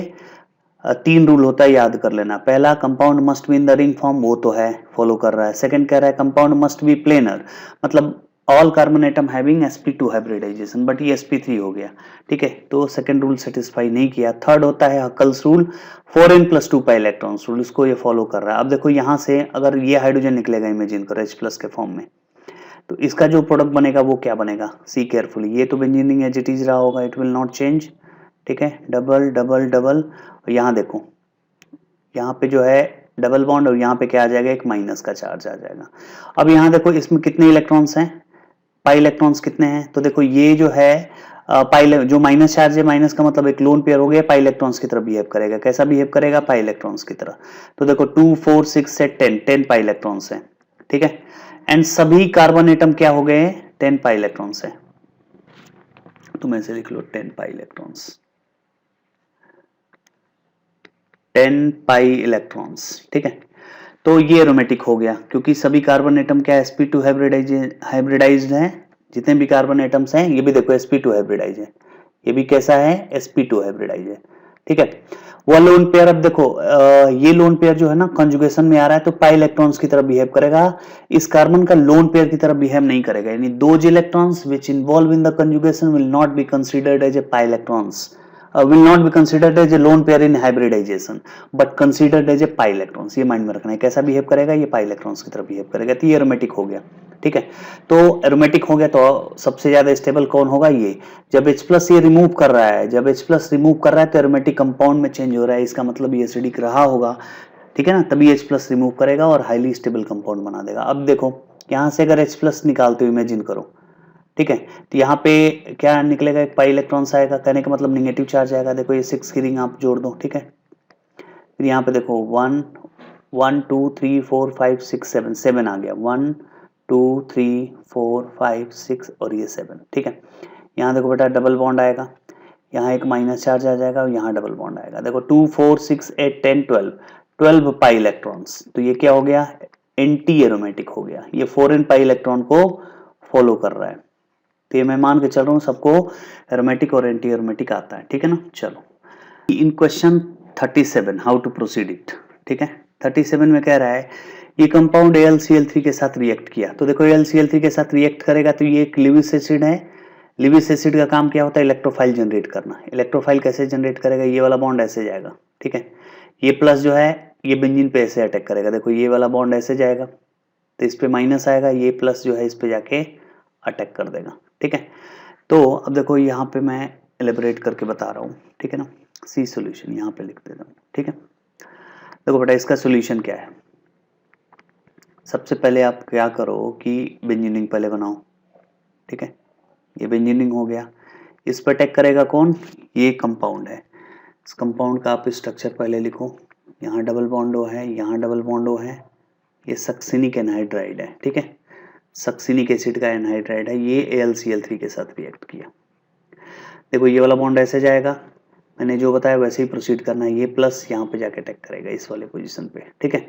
3 रूल होता है, याद कर लेना। पहला, compound must be in the ring form, वो तो है, फॉलो कर रहा है। सेकंड कह रहा है कंपाउंड मस्ट बी प्लेनर, मतलब all carbon atom having sp2 हाइब्रिडाइजेशन, बट ये sp3 हो गया, ठीक है, तो सेकंड रूल सेटिस्फाई नहीं किया। थर्ड होता है Huckel's rule, 4n+2 pi electrons rule, इसको ये फॉलो कर रहा है। अब देखो यहां से अगर ये हाइड्रोजन निकलेगा, इमेजिन करो H+ के फॉर्म में, तो इसका जो प्रोडक्ट बनेगा वो क्या बनेगा, सी केयरफुली, ये तो बेंजीन एज इट इज रहा होगा, इट विल नॉट चेंज, ठीक है। डबल डबल डबल, और यहाँ देखो यहाँ पे जो है डबल बॉन्ड, और यहाँ पे क्या आ जाएगा, एक माइनस का चार्ज आ जाएगा। अब यहाँ देखो इसमें कितने इलेक्ट्रॉन्स हैं, पाई इलेक्ट्रॉन्स कितने हैं, तो देखो ये जो है पाई जो माइनस चार्ज है, माइनस का मतलब एक लोन पेयर हो गया, पाई इलेक्ट्रॉन्स की तरह बिहेव करेगा। कैसा बिहेव करेगा, पाई इलेक्ट्रॉन्स की तरह। तो देखो 2, 4, 6 से 10 पाई इलेक्ट्रॉन्स है, ठीक है। एंड सभी कार्बन एटम क्या हो गए, 10 पाई इलेक्ट्रॉन्स है, तुम ऐसे लिख लो 10 पाई इलेक्ट्रॉन्स, 10 पाई इलेक्ट्रॉन्स, ठीक है। तो ये एरोमेटिक हो गया, क्योंकि सभी कार्बन एटम क्या sp2 हाइब्रिडाइज्ड हैं, जितने भी कार्बन एटम्स हैं ये भी देखो sp2 हाइब्रिडाइज है, ये भी कैसा है sp2 हाइब्रिडाइज है, ठीक है। वो लोन पेयर, अब देखो ये लोन पेयर जो है ना कंजुगेशन में आ रहा है तो पाई इलेक्ट्रॉन्स की तरह बिहेव करेगा, इस कार्बन का लोन पेयर की तरह बिहेव नहीं करेगा, यानी those electrons which involve in the conjugation will not be considered as a pi electrons, will not be considered as a lone pair in hybridization but considered as a pi electrons। ये mind में रखना है, कैसा behave करेगा, ये pi electrons की तरफ behave करेगा, तो ये एरोमेटिक हो गया, ठीक है। तो एरोमेटिक हो गया तो सबसे ज्यादा स्टेबल कौन होगा, ये। जब H प्लस ये रिमूव कर रहा है, जब H प्लस रिमूव कर रहा है तो एरोमेटिक कंपाउंड में चेंज हो रहा है, इसका मतलब ये एसिडिक रहा होगा, ठीक है ना, तभी H प्लस रिमूव करेगा और हाईली स्टेबल कंपाउंड बना देगा। अब देखो यहां से अगर H प्लस निकालते हो, इमेजिन करो, ठीक है, तो यहाँ पे क्या निकलेगा, एक पाई इलेक्ट्रॉन्स आएगा, कहने का मतलब नेगेटिव चार्ज आएगा, देखो ये 6 की रिंग आप जोड़ दो, ठीक है। फिर यहाँ पे देखो 1 1 2 3 4 5 6 7 7 आ गया, 1 2 3 4 5 6 और ये 7, ठीक है। यहाँ देखो बेटा डबल बॉन्ड आएगा, यहाँ एक माइनस चार्ज आ जाएगा और यहाँ डबल बॉन्ड आएगा, देखो 2 4 6 8 10 12 पाई इलेक्ट्रॉन्स, तो ये क्या हो गया, एंटी एरोमेटिक हो गया, ये फॉरेन पाई इलेक्ट्रॉन को फॉलो कर रहा है, तो ये मैं मान के चल रहा हूँ सबको एरोमेटिक और एंटी एरोमेटिक आता है, ठीक है ना। चलो in question 37 how to proceed it, ठीक है। 37 में कह रहा है ये कंपाउंड AlCl3 के साथ रिएक्ट किया, तो देखो AlCl3 के साथ रिएक्ट करेगा तो ये एक लिविस एसिड है, लिविस एसिड का काम क्या होता है, इलेक्ट्रोफाइल जनरेट करना। इलेक्ट्रोफाइल कैसे जनरेट करेगा, ये वाला बॉन्ड ऐसे जाएगा, ठीक है, ये प्लस जो है ये बेंजीन पे ऐसे अटैक करेगा, देखो ये वाला बॉन्ड ऐसे जाएगा तो इस पे माइनस आएगा, ये प्लस जो है इस पे जाके अटैक कर देगा, ठीक है। तो अब देखो यहाँ पे मैं एलिब्रेट करके बता रहा हूँ, ठीक है ना। सी सॉल्यूशन यहाँ पे लिख देता हूँ, ठीक है। देखो बेटा इसका सॉल्यूशन क्या है, सबसे पहले आप क्या करो कि बेंजीनिंग पहले बनाओ, ठीक है, ये बेंजीनिंग हो गया, इस पर अटैक करेगा कौन, ये कंपाउंड है, इस कंपाउंड का आप स्ट्रक्चर पहले लिखो, यहाँ डबल बॉन्डो है, यहाँ डबल बॉन्डो है, ये सक्सिनिक एनहाइड्राइड है, ठीक है, सक्सिनिक एसिड का एनहाइड्राइड है, ये AlCl3 के साथ रिएक्ट किया, देखो ये वाला बॉन्ड ऐसे जाएगा, मैंने जो बताया वैसे ही प्रोसीड करना है, ये प्लस यहाँ पे जाके अटैक करेगा इस वाले पोजीशन पे, ठीक है।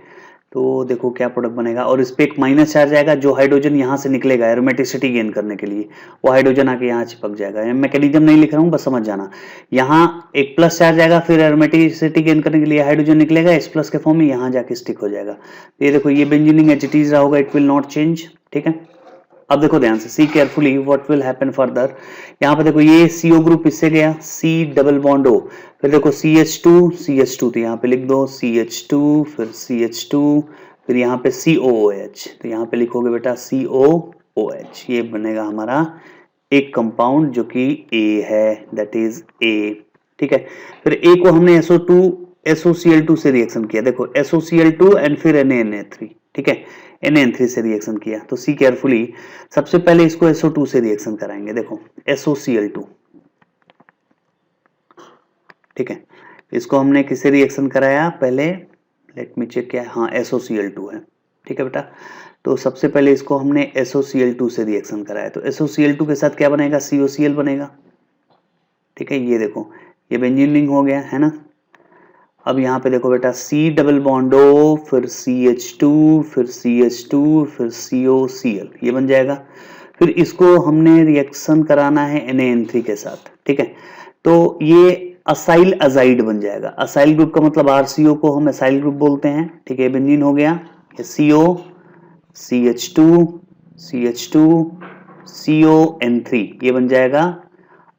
तो देखो क्या प्रोडक्ट बनेगा, और इस पे एक माइनस चार्ज आएगा, जो हाइड्रोजन यहाँ से निकलेगा एरोमेटिसिटी गेन करने के लिए, वो हाइड्रोजन आके यहाँ चिपक जाएगा, मैकेनिज्म नहीं लिख रहा हूँ बस समझ जाना, यहाँ एक प्लस चार्ज आएगा, फिर एरोमेटिसिटी गेन करने के लिए हाइड्रोजन निकलेगा H प्लस के फॉर्म में, यहाँ जाके स्टिक हो जाएगा, ये देखो ये बेंजीनिंग एज इट इज रहा होगा, इट विल नॉट चेंज, ठीक है। अब देखो ध्यान से, see carefully what will happen further, यहाँ पे देखो ये CO ग्रुप इससे गया, C डबल बॉन्ड O, फिर देखो CH2 तो यहाँ पे लिख दो CH2, फिर CH2, फिर यहाँ पे COOH, तो यहाँ पे लिखोगे बेटा COOH, ये बनेगा हमारा एक कंपाउंड जो कि A है, दैट इज A, ठीक है। फिर A को हमने SOCl2 से रिएक्शन किया, देखो SOCl2 एंड फिर Na3, ठीक है, Na3 से रिएक्शन किया, तो सी केयरफुली, सबसे पहले इसको SO2 से रिएक्शन कराएंगे, देखो SOCl2, ठीक है, इसको हमने किससे रिएक्शन कराया पहले, लेट मी चेक, क्या है, हाँ SOCl2 है, ठीक है बेटा। तो सबसे पहले इसको हमने SOCl2 से रिएक्शन कराया, तो SOCl2 के साथ क्या बनेगा, COCl बनेगा, ठीक है, ये देखो ये बेंजीन हो गया है ना। अब यहाँ पे देखो बेटा C डबल बॉन्ड O, फिर CH2, फिर CH2, फिर COCl, ये बन जाएगा। फिर इसको हमने रिएक्शन कराना है NaN3 के साथ, ठीक है, तो ये असाइल अजाइड बन जाएगा, असाइल ग्रुप का मतलब RCO को हम असाइल ग्रुप बोलते हैं, ठीक है, बेंजीन हो गया, ये CO, CH2, CH2, CON3, ये बन जाएगा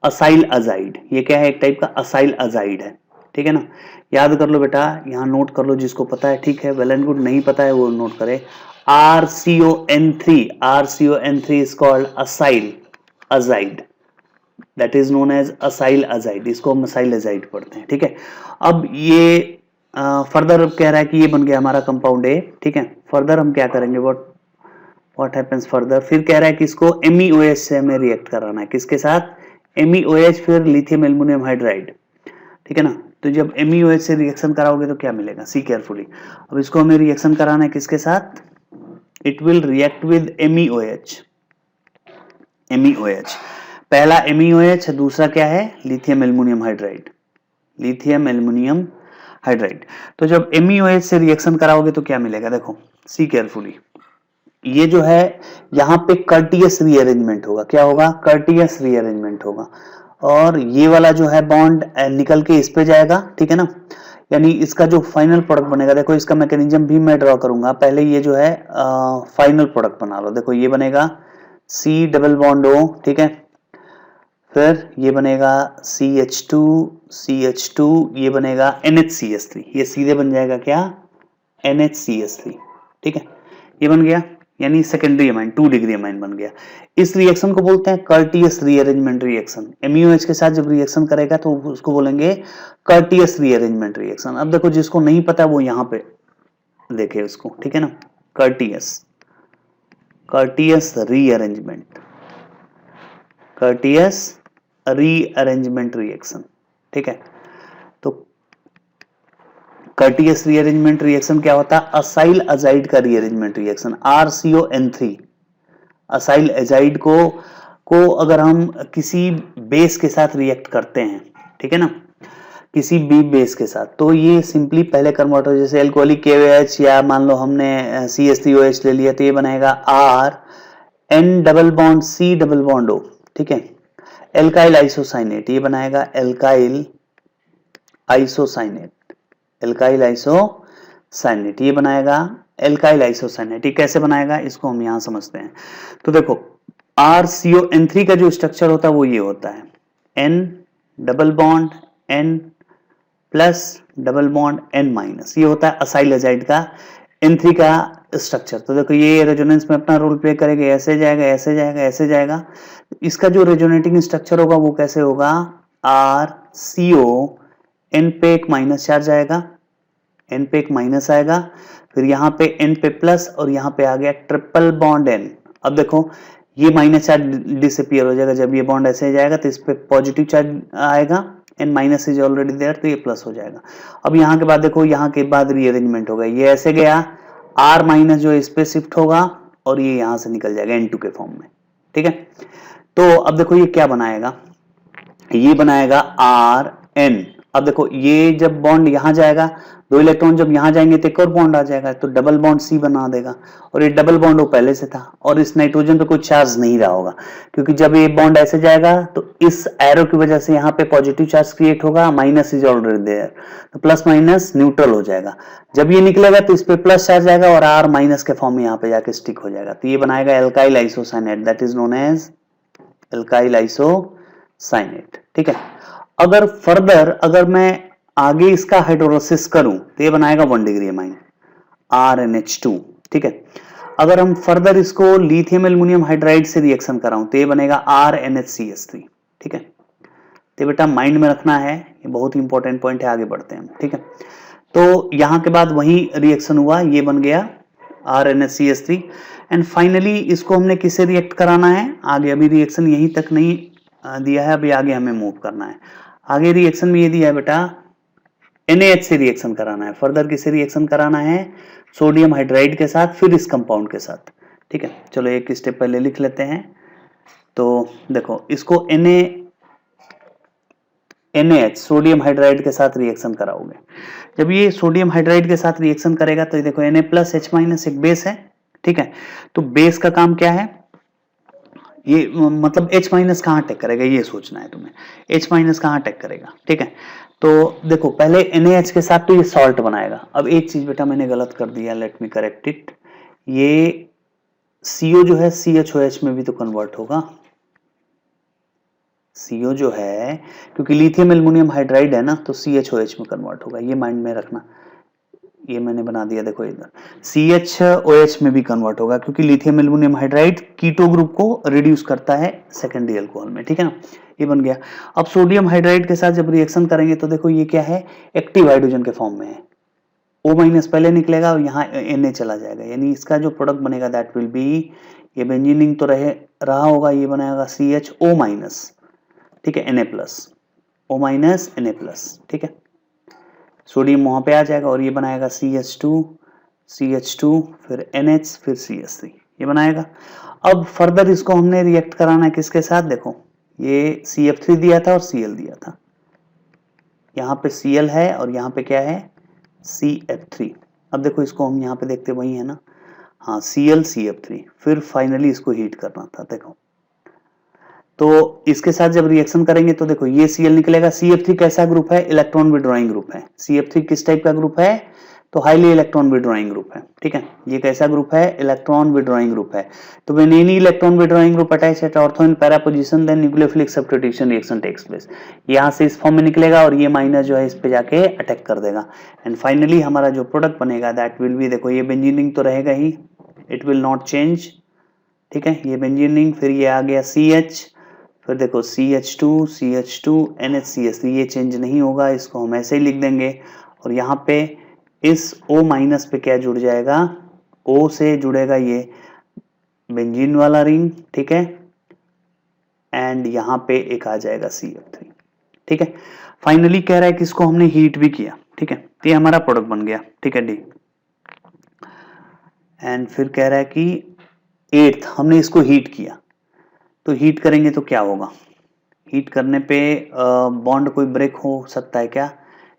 असाइल अजाइड, ये क्या है, एक टाइप का असाइल अजाइड है, ठीक है ना। याद कर लो बेटा, यहाँ नोट कर लो, जिसको पता है ठीक है, वेल एंड गुड, नहीं पता है वो नोट करे, RCON3 is called acyl azide, that is known as acyl azide, इसको हम असाइल अजाइड पढ़ते हैं, ठीक है। अब ये फर्दर कह रहा है कि ये बन गया हमारा कंपाउंड A, ठीक है। फर्दर हम क्या करेंगे, व्हाट हैपेंस फर्दर, फिर कह रहा है कि इसको MEOH से हमें रिएक्ट कराना है, किसके साथ, MEOH, फिर लिथियम एल्युमिनियम हाइड्राइड, ठीक है ना। तो जब MEOH से रिएक्शन कराओगे तो क्या मिलेगा, सी केयरफुली, अब इसको हमें रिएक्शन कराना है किसके साथ, it will react with MEOH, पहला MEOH, दूसरा क्या है, lithium aluminium hydride, lithium aluminium hydride. तो जब MeOH से रिएक्शन कराओगे तो क्या मिलेगा, देखो सी केयरफुली, ये जो है यहाँ पे कर्टियस रीअरेंजमेंट होगा, क्या होगा, कर्टियस रीअरेंजमेंट होगा, और ये वाला जो है बॉन्ड निकल के इस पे जाएगा, ठीक है ना, यानी इसका जो फाइनल प्रोडक्ट बनेगा, देखो इसका मैकेनिज्म भी मैं ड्रॉ करूंगा, पहले ये जो है फाइनल प्रोडक्ट बना लो, देखो ये बनेगा C डबल बॉन्ड O, ठीक है, फिर ये बनेगा CH2, ये बनेगा NHCS3, ये सीधे बन जाएगा क्या, NHCS3, ठीक है, ये बन गया, यानी सेकेंडरी अमाइन 2 डिग्री अमाइन बन गया। इस रिएक्शन को बोलते हैं कर्टियस रीअरेंजमेंट रिएक्शन। MeOH के साथ जब रिएक्शन करेगा तो उसको बोलेंगे कर्टियस रीअरेंजमेंट रिएक्शन। अब देखो जिसको नहीं पता वो यहाँ पे देखे उसको, ठीक है ना, कर्टियस रीअरेंजमेंट रिएक्शन, ठीक है। तो कर्टियस रीअरेंजमेंट रिएक्शन क्या होता है, असाइल अजाइड का rearrangement reaction, RCON3, acyl azide को अगर हम किसी बेस के साथ रिएक्ट करते हैं, ठीक है ना, किसी बी बेस के साथ, तो ये सिंपली पहले कन्वर्ट हो, जैसे एल्कोहलिक KOH या मान लो हमने CH3OH ले लिया, तो ये बनाएगा RN double bond C double bond O, ठीक है, एल्काइल आइसोसाइनेट, ये बनाएगा एल्काइल आइसोसाइनेट, ये बनाएगा एल्काइल आइसोसाइनेट। ये कैसे बनाएगा इसको हम यहां समझते हैं। तो देखो RCON3 का जो स्ट्रक्चर होता है वो ये होता है, N double bond N plus double bond N minus, ये होता है असाइल एजाइड का N3 का स्ट्रक्चर। तो देखो ये रेजोनेंस में अपना रोल प्ले करेगा, ऐसे जाएगा ऐसे जाएगा ऐसे जाएगा, इसका जो रेजोनेटिंग स्ट्रक्चर होगा वो कैसे होगा, RCO, N पे एक माइनस चार्ज आएगा, N पे एक माइनस आएगा, फिर यहाँ पे N पे प्लस, और यहाँ पे आ गया ट्रिपल बॉन्ड N। अब देखो ये माइनस चार्ज डिसअपियर हो जाएगा, जब ये बॉन्ड ऐसे जाएगा तो इस पे पॉजिटिव चार्ज आएगा, N minus is already there, तो ये प्लस हो जाएगा। अब यहाँ के बाद देखो, यहाँ के बाद रीअरेंजमेंट होगा, ये ऐसे गया, R माइनस जो इस पे शिफ्ट होगा और ये यहाँ से निकल जाएगा N2 के फॉर्म में, ठीक है। तो अब देखो ये क्या बनाएगा, ये बनाएगा RN। अब देखो ये जब बॉन्ड यहां जाएगा, 2 इलेक्ट्रॉन जब यहां जाएंगे तो एक और बॉन्ड आ जाएगा, तो डबल बॉन्ड C बना देगा, और ये डबल बॉन्ड वो पहले से था, और इस नाइट्रोजन पे कोई चार्ज नहीं रहा होगा, क्योंकि जब ये बॉन्ड ऐसे जाएगा तो इस एरो की वजह से यहाँ पे पॉजिटिव चार्ज क्रिएट होगा, माइनस इज ऑलरेडी देयर, तो प्लस माइनस न्यूट्रल हो जाएगा। जब ये निकलेगा तो इस पे प्लस चार्ज आएगा और R माइनस के फॉर्म में यहाँ पे जाके स्टिक हो जाएगा, तो ये बनाएगा alkyl isocyanate, that is known as alkyl isocyanate, ठीक है। अगर फर्दर अगर मैं आगे इसका हाइड्रोलिसिस करूं तो ये बनाएगा 1 डिग्री अमाइन RNH2, ठीक है। अगर हम फर्दर इसको लिथियम एल्युमिनियम हाइड्राइड से रिएक्शन कराऊं तो ये बनेगा RNHCS3, ठीक है। तो बेटा माइंड में रखना है, ये बहुत ही इंपॉर्टेंट पॉइंट है, आगे बढ़ते हैं, ठीक है। तो यहां के बाद वही रिएक्शन हुआ, ये बन गया RNHCS3, एंड फाइनली इसको हमने किससे रिएक्ट कराना है, आगे अभी रिएक्शन यहीं तक नहीं दिया है, अभी आगे हमें मूव करना है। आगे रिएक्शन में ये दिया है बेटा NaH से रिएक्शन कराना है, फर्दर किससे रिएक्शन कराना है, सोडियम हाइड्राइड के साथ, फिर इस कंपाउंड के साथ, ठीक है। चलो एक स्टेप पहले लिख लेते हैं। तो देखो इसको NaH सोडियम हाइड्राइड के साथ रिएक्शन कराओगे, जब ये सोडियम हाइड्राइड के साथ रिएक्शन करेगा तो देखो Na प्लस H माइनस एक बेस है, ठीक है। तो बेस का काम क्या है, ये मतलब H माइनस कहाँ अटैक करेगा ये सोचना है तुम्हें, H माइनस कहाँ अटैक करेगा, ठीक है। तो देखो पहले NaH के साथ तो ये सॉल्ट बनाएगा। अब एक चीज बेटा मैंने गलत कर दिया, लेट मी करेक्ट इट, ये CO जो है CHOH में भी तो कन्वर्ट होगा, CO जो है क्योंकि लिथियम एल्युमिनियम हाइड्राइड है ना, तो CHOH में कन्वर्ट होगा, ये माइंड में रखना। ये मैंने बना दिया, देखो इधर CHOH में भी कन्वर्ट होगा, क्योंकि lithium aluminium hydride keto group को रिड्यूस करता है सेकेंडरी अल्कोहल में, ठीक है ना। ये बन गया। अब सोडियम हाइड्राइड के साथ जब रिएक्शन करेंगे तो देखो ये क्या है, एक्टिव हाइड्रोजन के फॉर्म में है, O माइनस पहले निकलेगा और यहाँ Na चला जाएगा, यानी इसका जो प्रोडक्ट बनेगा दैट विल बी, ये बेंजीनिंग तो रहा होगा, ये बनाएगा CHO माइनस, ठीक है, Na plus, O minus Na plus, ठीक है। सोडियम वहां पे आ जाएगा और ये बनाएगा CH2 फिर NH फिर CH3, ये बनाएगा। अब फर्दर इसको हमने रिएक्ट कराना है किसके साथ, देखो ये CF3 दिया था और Cl दिया था, यहाँ पे Cl है और यहाँ पे क्या है CF3। अब देखो इसको हम यहाँ पे देखते वही है ना, हाँ ClCF3, फिर फाइनली इसको हीट करना था। देखो तो इसके साथ जब रिएक्शन करेंगे तो देखो ये Cl निकलेगा। CF3 कैसा ग्रुप है? इलेक्ट्रॉन विड्रॉइंग ग्रुप है। CF3 किस टाइप का ग्रुप है? तो हाईली इलेक्ट्रॉन विड्रॉइंग ग्रुप है, ठीक है। ये कैसा ग्रुप है? इलेक्ट्रॉन विड्रॉइंग ग्रुप है। तो when any electron withdrawing group attach at ortho in para position then nucleophilic substitution reaction takes place. यहां से इस फॉर्म में निकलेगा और ये माइनस जो है इस पे जाके अटैक कर देगा एंड फाइनली हमारा जो प्रोडक्ट बनेगा दैट विल बी, देखो ये बेंजीनिंग तो रहेगा ही, इट विल नॉट चेंज, ठीक है। ये बेंजीनिंग, फिर ये आ गया CH, फिर देखो CH2 CH2 NHCS, ये चेंज नहीं होगा, इसको हम ऐसे ही लिख देंगे। और यहाँ पे इस O माइनस पे क्या जुड़ जाएगा? O से जुड़ेगा ये बेंजीन वाला रिंग, ठीक है, एंड यहाँ पे एक आ जाएगा CF3, ठीक है। फाइनली कह रहा है कि इसको हमने हीट भी किया, ठीक है, तो ये हमारा प्रोडक्ट बन गया, ठीक है डी। एंड फिर कह रहा है कि 8th हमने इसको हीट किया, तो हीट करेंगे तो क्या होगा? हीट करने पे बॉन्ड कोई ब्रेक हो सकता है क्या?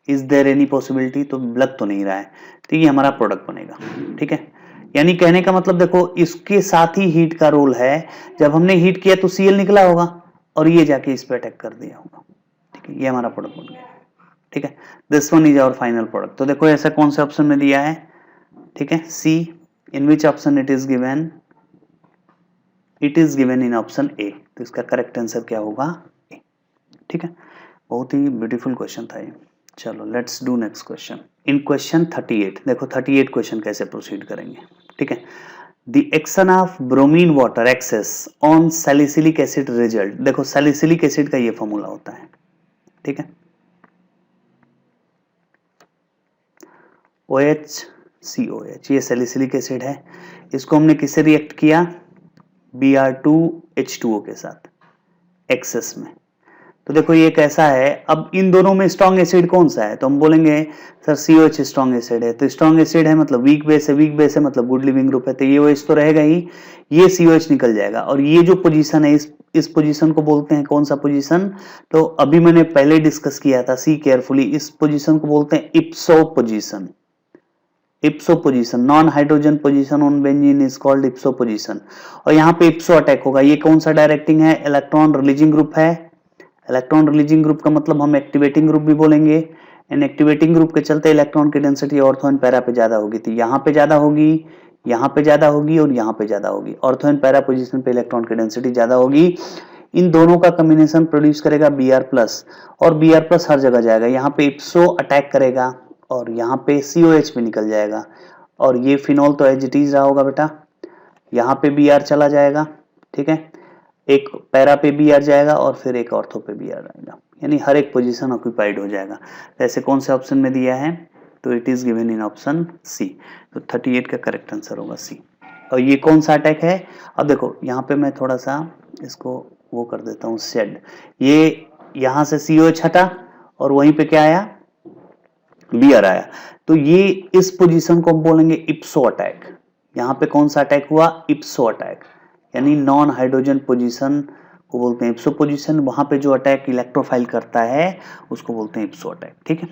Is there any possibility? तो लग तो नहीं रहा है, तो ये हमारा प्रोडक्ट बनेगा, ठीक है। यानी कहने का मतलब देखो इसके साथ ही हीट का रोल है, जब हमने हीट किया तो Cl निकला होगा और ये जाके इस पे अटैक कर दिया होगा, ठीक है, ये हमारा प्रोडक्ट बन गया, ठीक है। This one is our final product. तो देखो ऐसा कौन से ऑप्शन में दिया है, ठीक है, C, in which option it is given? It is given in option A, तो इसका करेक्ट आंसर क्या होगा? ए, ठीक है। बहुत ही ब्यूटीफुल क्वेश्चन था ये। चलो let's do next question. In question 38, देखो 38 क्वेश्चन कैसे प्रोसीड करेंगे, ठीक है। The action of bromine water excess on salicylic acid result, देखो सैलिसिलिक एसिड का ये फॉर्मूला होता है, ठीक है, OHCOH, ये सैलिसिलिक एसिड है। इसको हमने किससे रिएक्ट किया? Br2H2O के साथ एक्सेस में। तो देखो ये कैसा है, अब इन दोनों में स्ट्रॉन्ग एसिड कौन सा है? तो हम बोलेंगे सर COH स्ट्रॉन्ग एसिड है। तो स्ट्रॉन्ग एसिड है मतलब वीक बेस है, वीक बेस है मतलब गुड लिविंग ग्रुप है, तो ये OH तो रहेगा ही, ये COH निकल जाएगा। और ये जो पोजीशन है इस पोजीशन को बोलते हैं कौन सा पोजीशन? तो अभी मैंने पहले डिस्कस किया था, सी केयरफुली, इस पोजीशन को बोलते हैं ipso position. इप्सो position, non hydrogen position on benzene is called इप्सो position. और यहाँ पे इप्सो अटैक होगा। ये कौन सा डायरेक्टिंग है? इलेक्ट्रॉन रिलीजिंग ग्रुप है। इलेक्ट्रॉन रिलीजिंग ग्रुप का मतलब हम एक्टिवेटिंग ग्रुप भी बोलेंगे। एंड एक्टिवेटिंग ग्रुप के चलते इलेक्ट्रॉन की डेंसिटी ऑर्थो एंड पैरा पे ज्यादा होगी, तो यहाँ पे ज्यादा होगी, यहाँ पे ज्यादा होगी और यहाँ पे ज्यादा होगी। ऑर्थो एंड पैरा पोजीशन पे इलेक्ट्रॉन की डेंसिटी ज्यादा होगी। इन दोनों का कॉम्बिनेशन प्रोड्यूस करेगा Br+, और Br+ हर जगह जाएगा। यहाँ पे इप्सो अटैक करेगा और यहाँ पे COH भी निकल जाएगा। और ये फिनॉल तो एज इट इज रहा होगा बेटा, यहाँ पे Br चला जाएगा, ठीक है, एक पैरा पे Br जाएगा और फिर एक ऑर्थो पे Br आएगा, यानी हर एक पोजीशन ऑक्यूपाइड हो जाएगा। ऐसे कौन से ऑप्शन में दिया है? तो it is given in option C. तो 38 का करेक्ट आंसर होगा सी। और ये कौन सा अटैक है? अब देखो यहाँ पे मैं थोड़ा सा इसको वो कर देता हूँ शेड। ये यहाँ से COH हटा और वहीं पे क्या आया? Br आया। तो ये इस पोजीशन को हम बोलेंगे इप्सो अटैक। यहाँ पे कौन सा अटैक हुआ? इप्सो अटैक, यानी नॉन हाइड्रोजन पोजीशन को बोलते हैं इप्सो पोजीशन। वहां पे जो अटैक इलेक्ट्रोफाइल करता है उसको बोलते हैं इप्सो अटैक, ठीक है।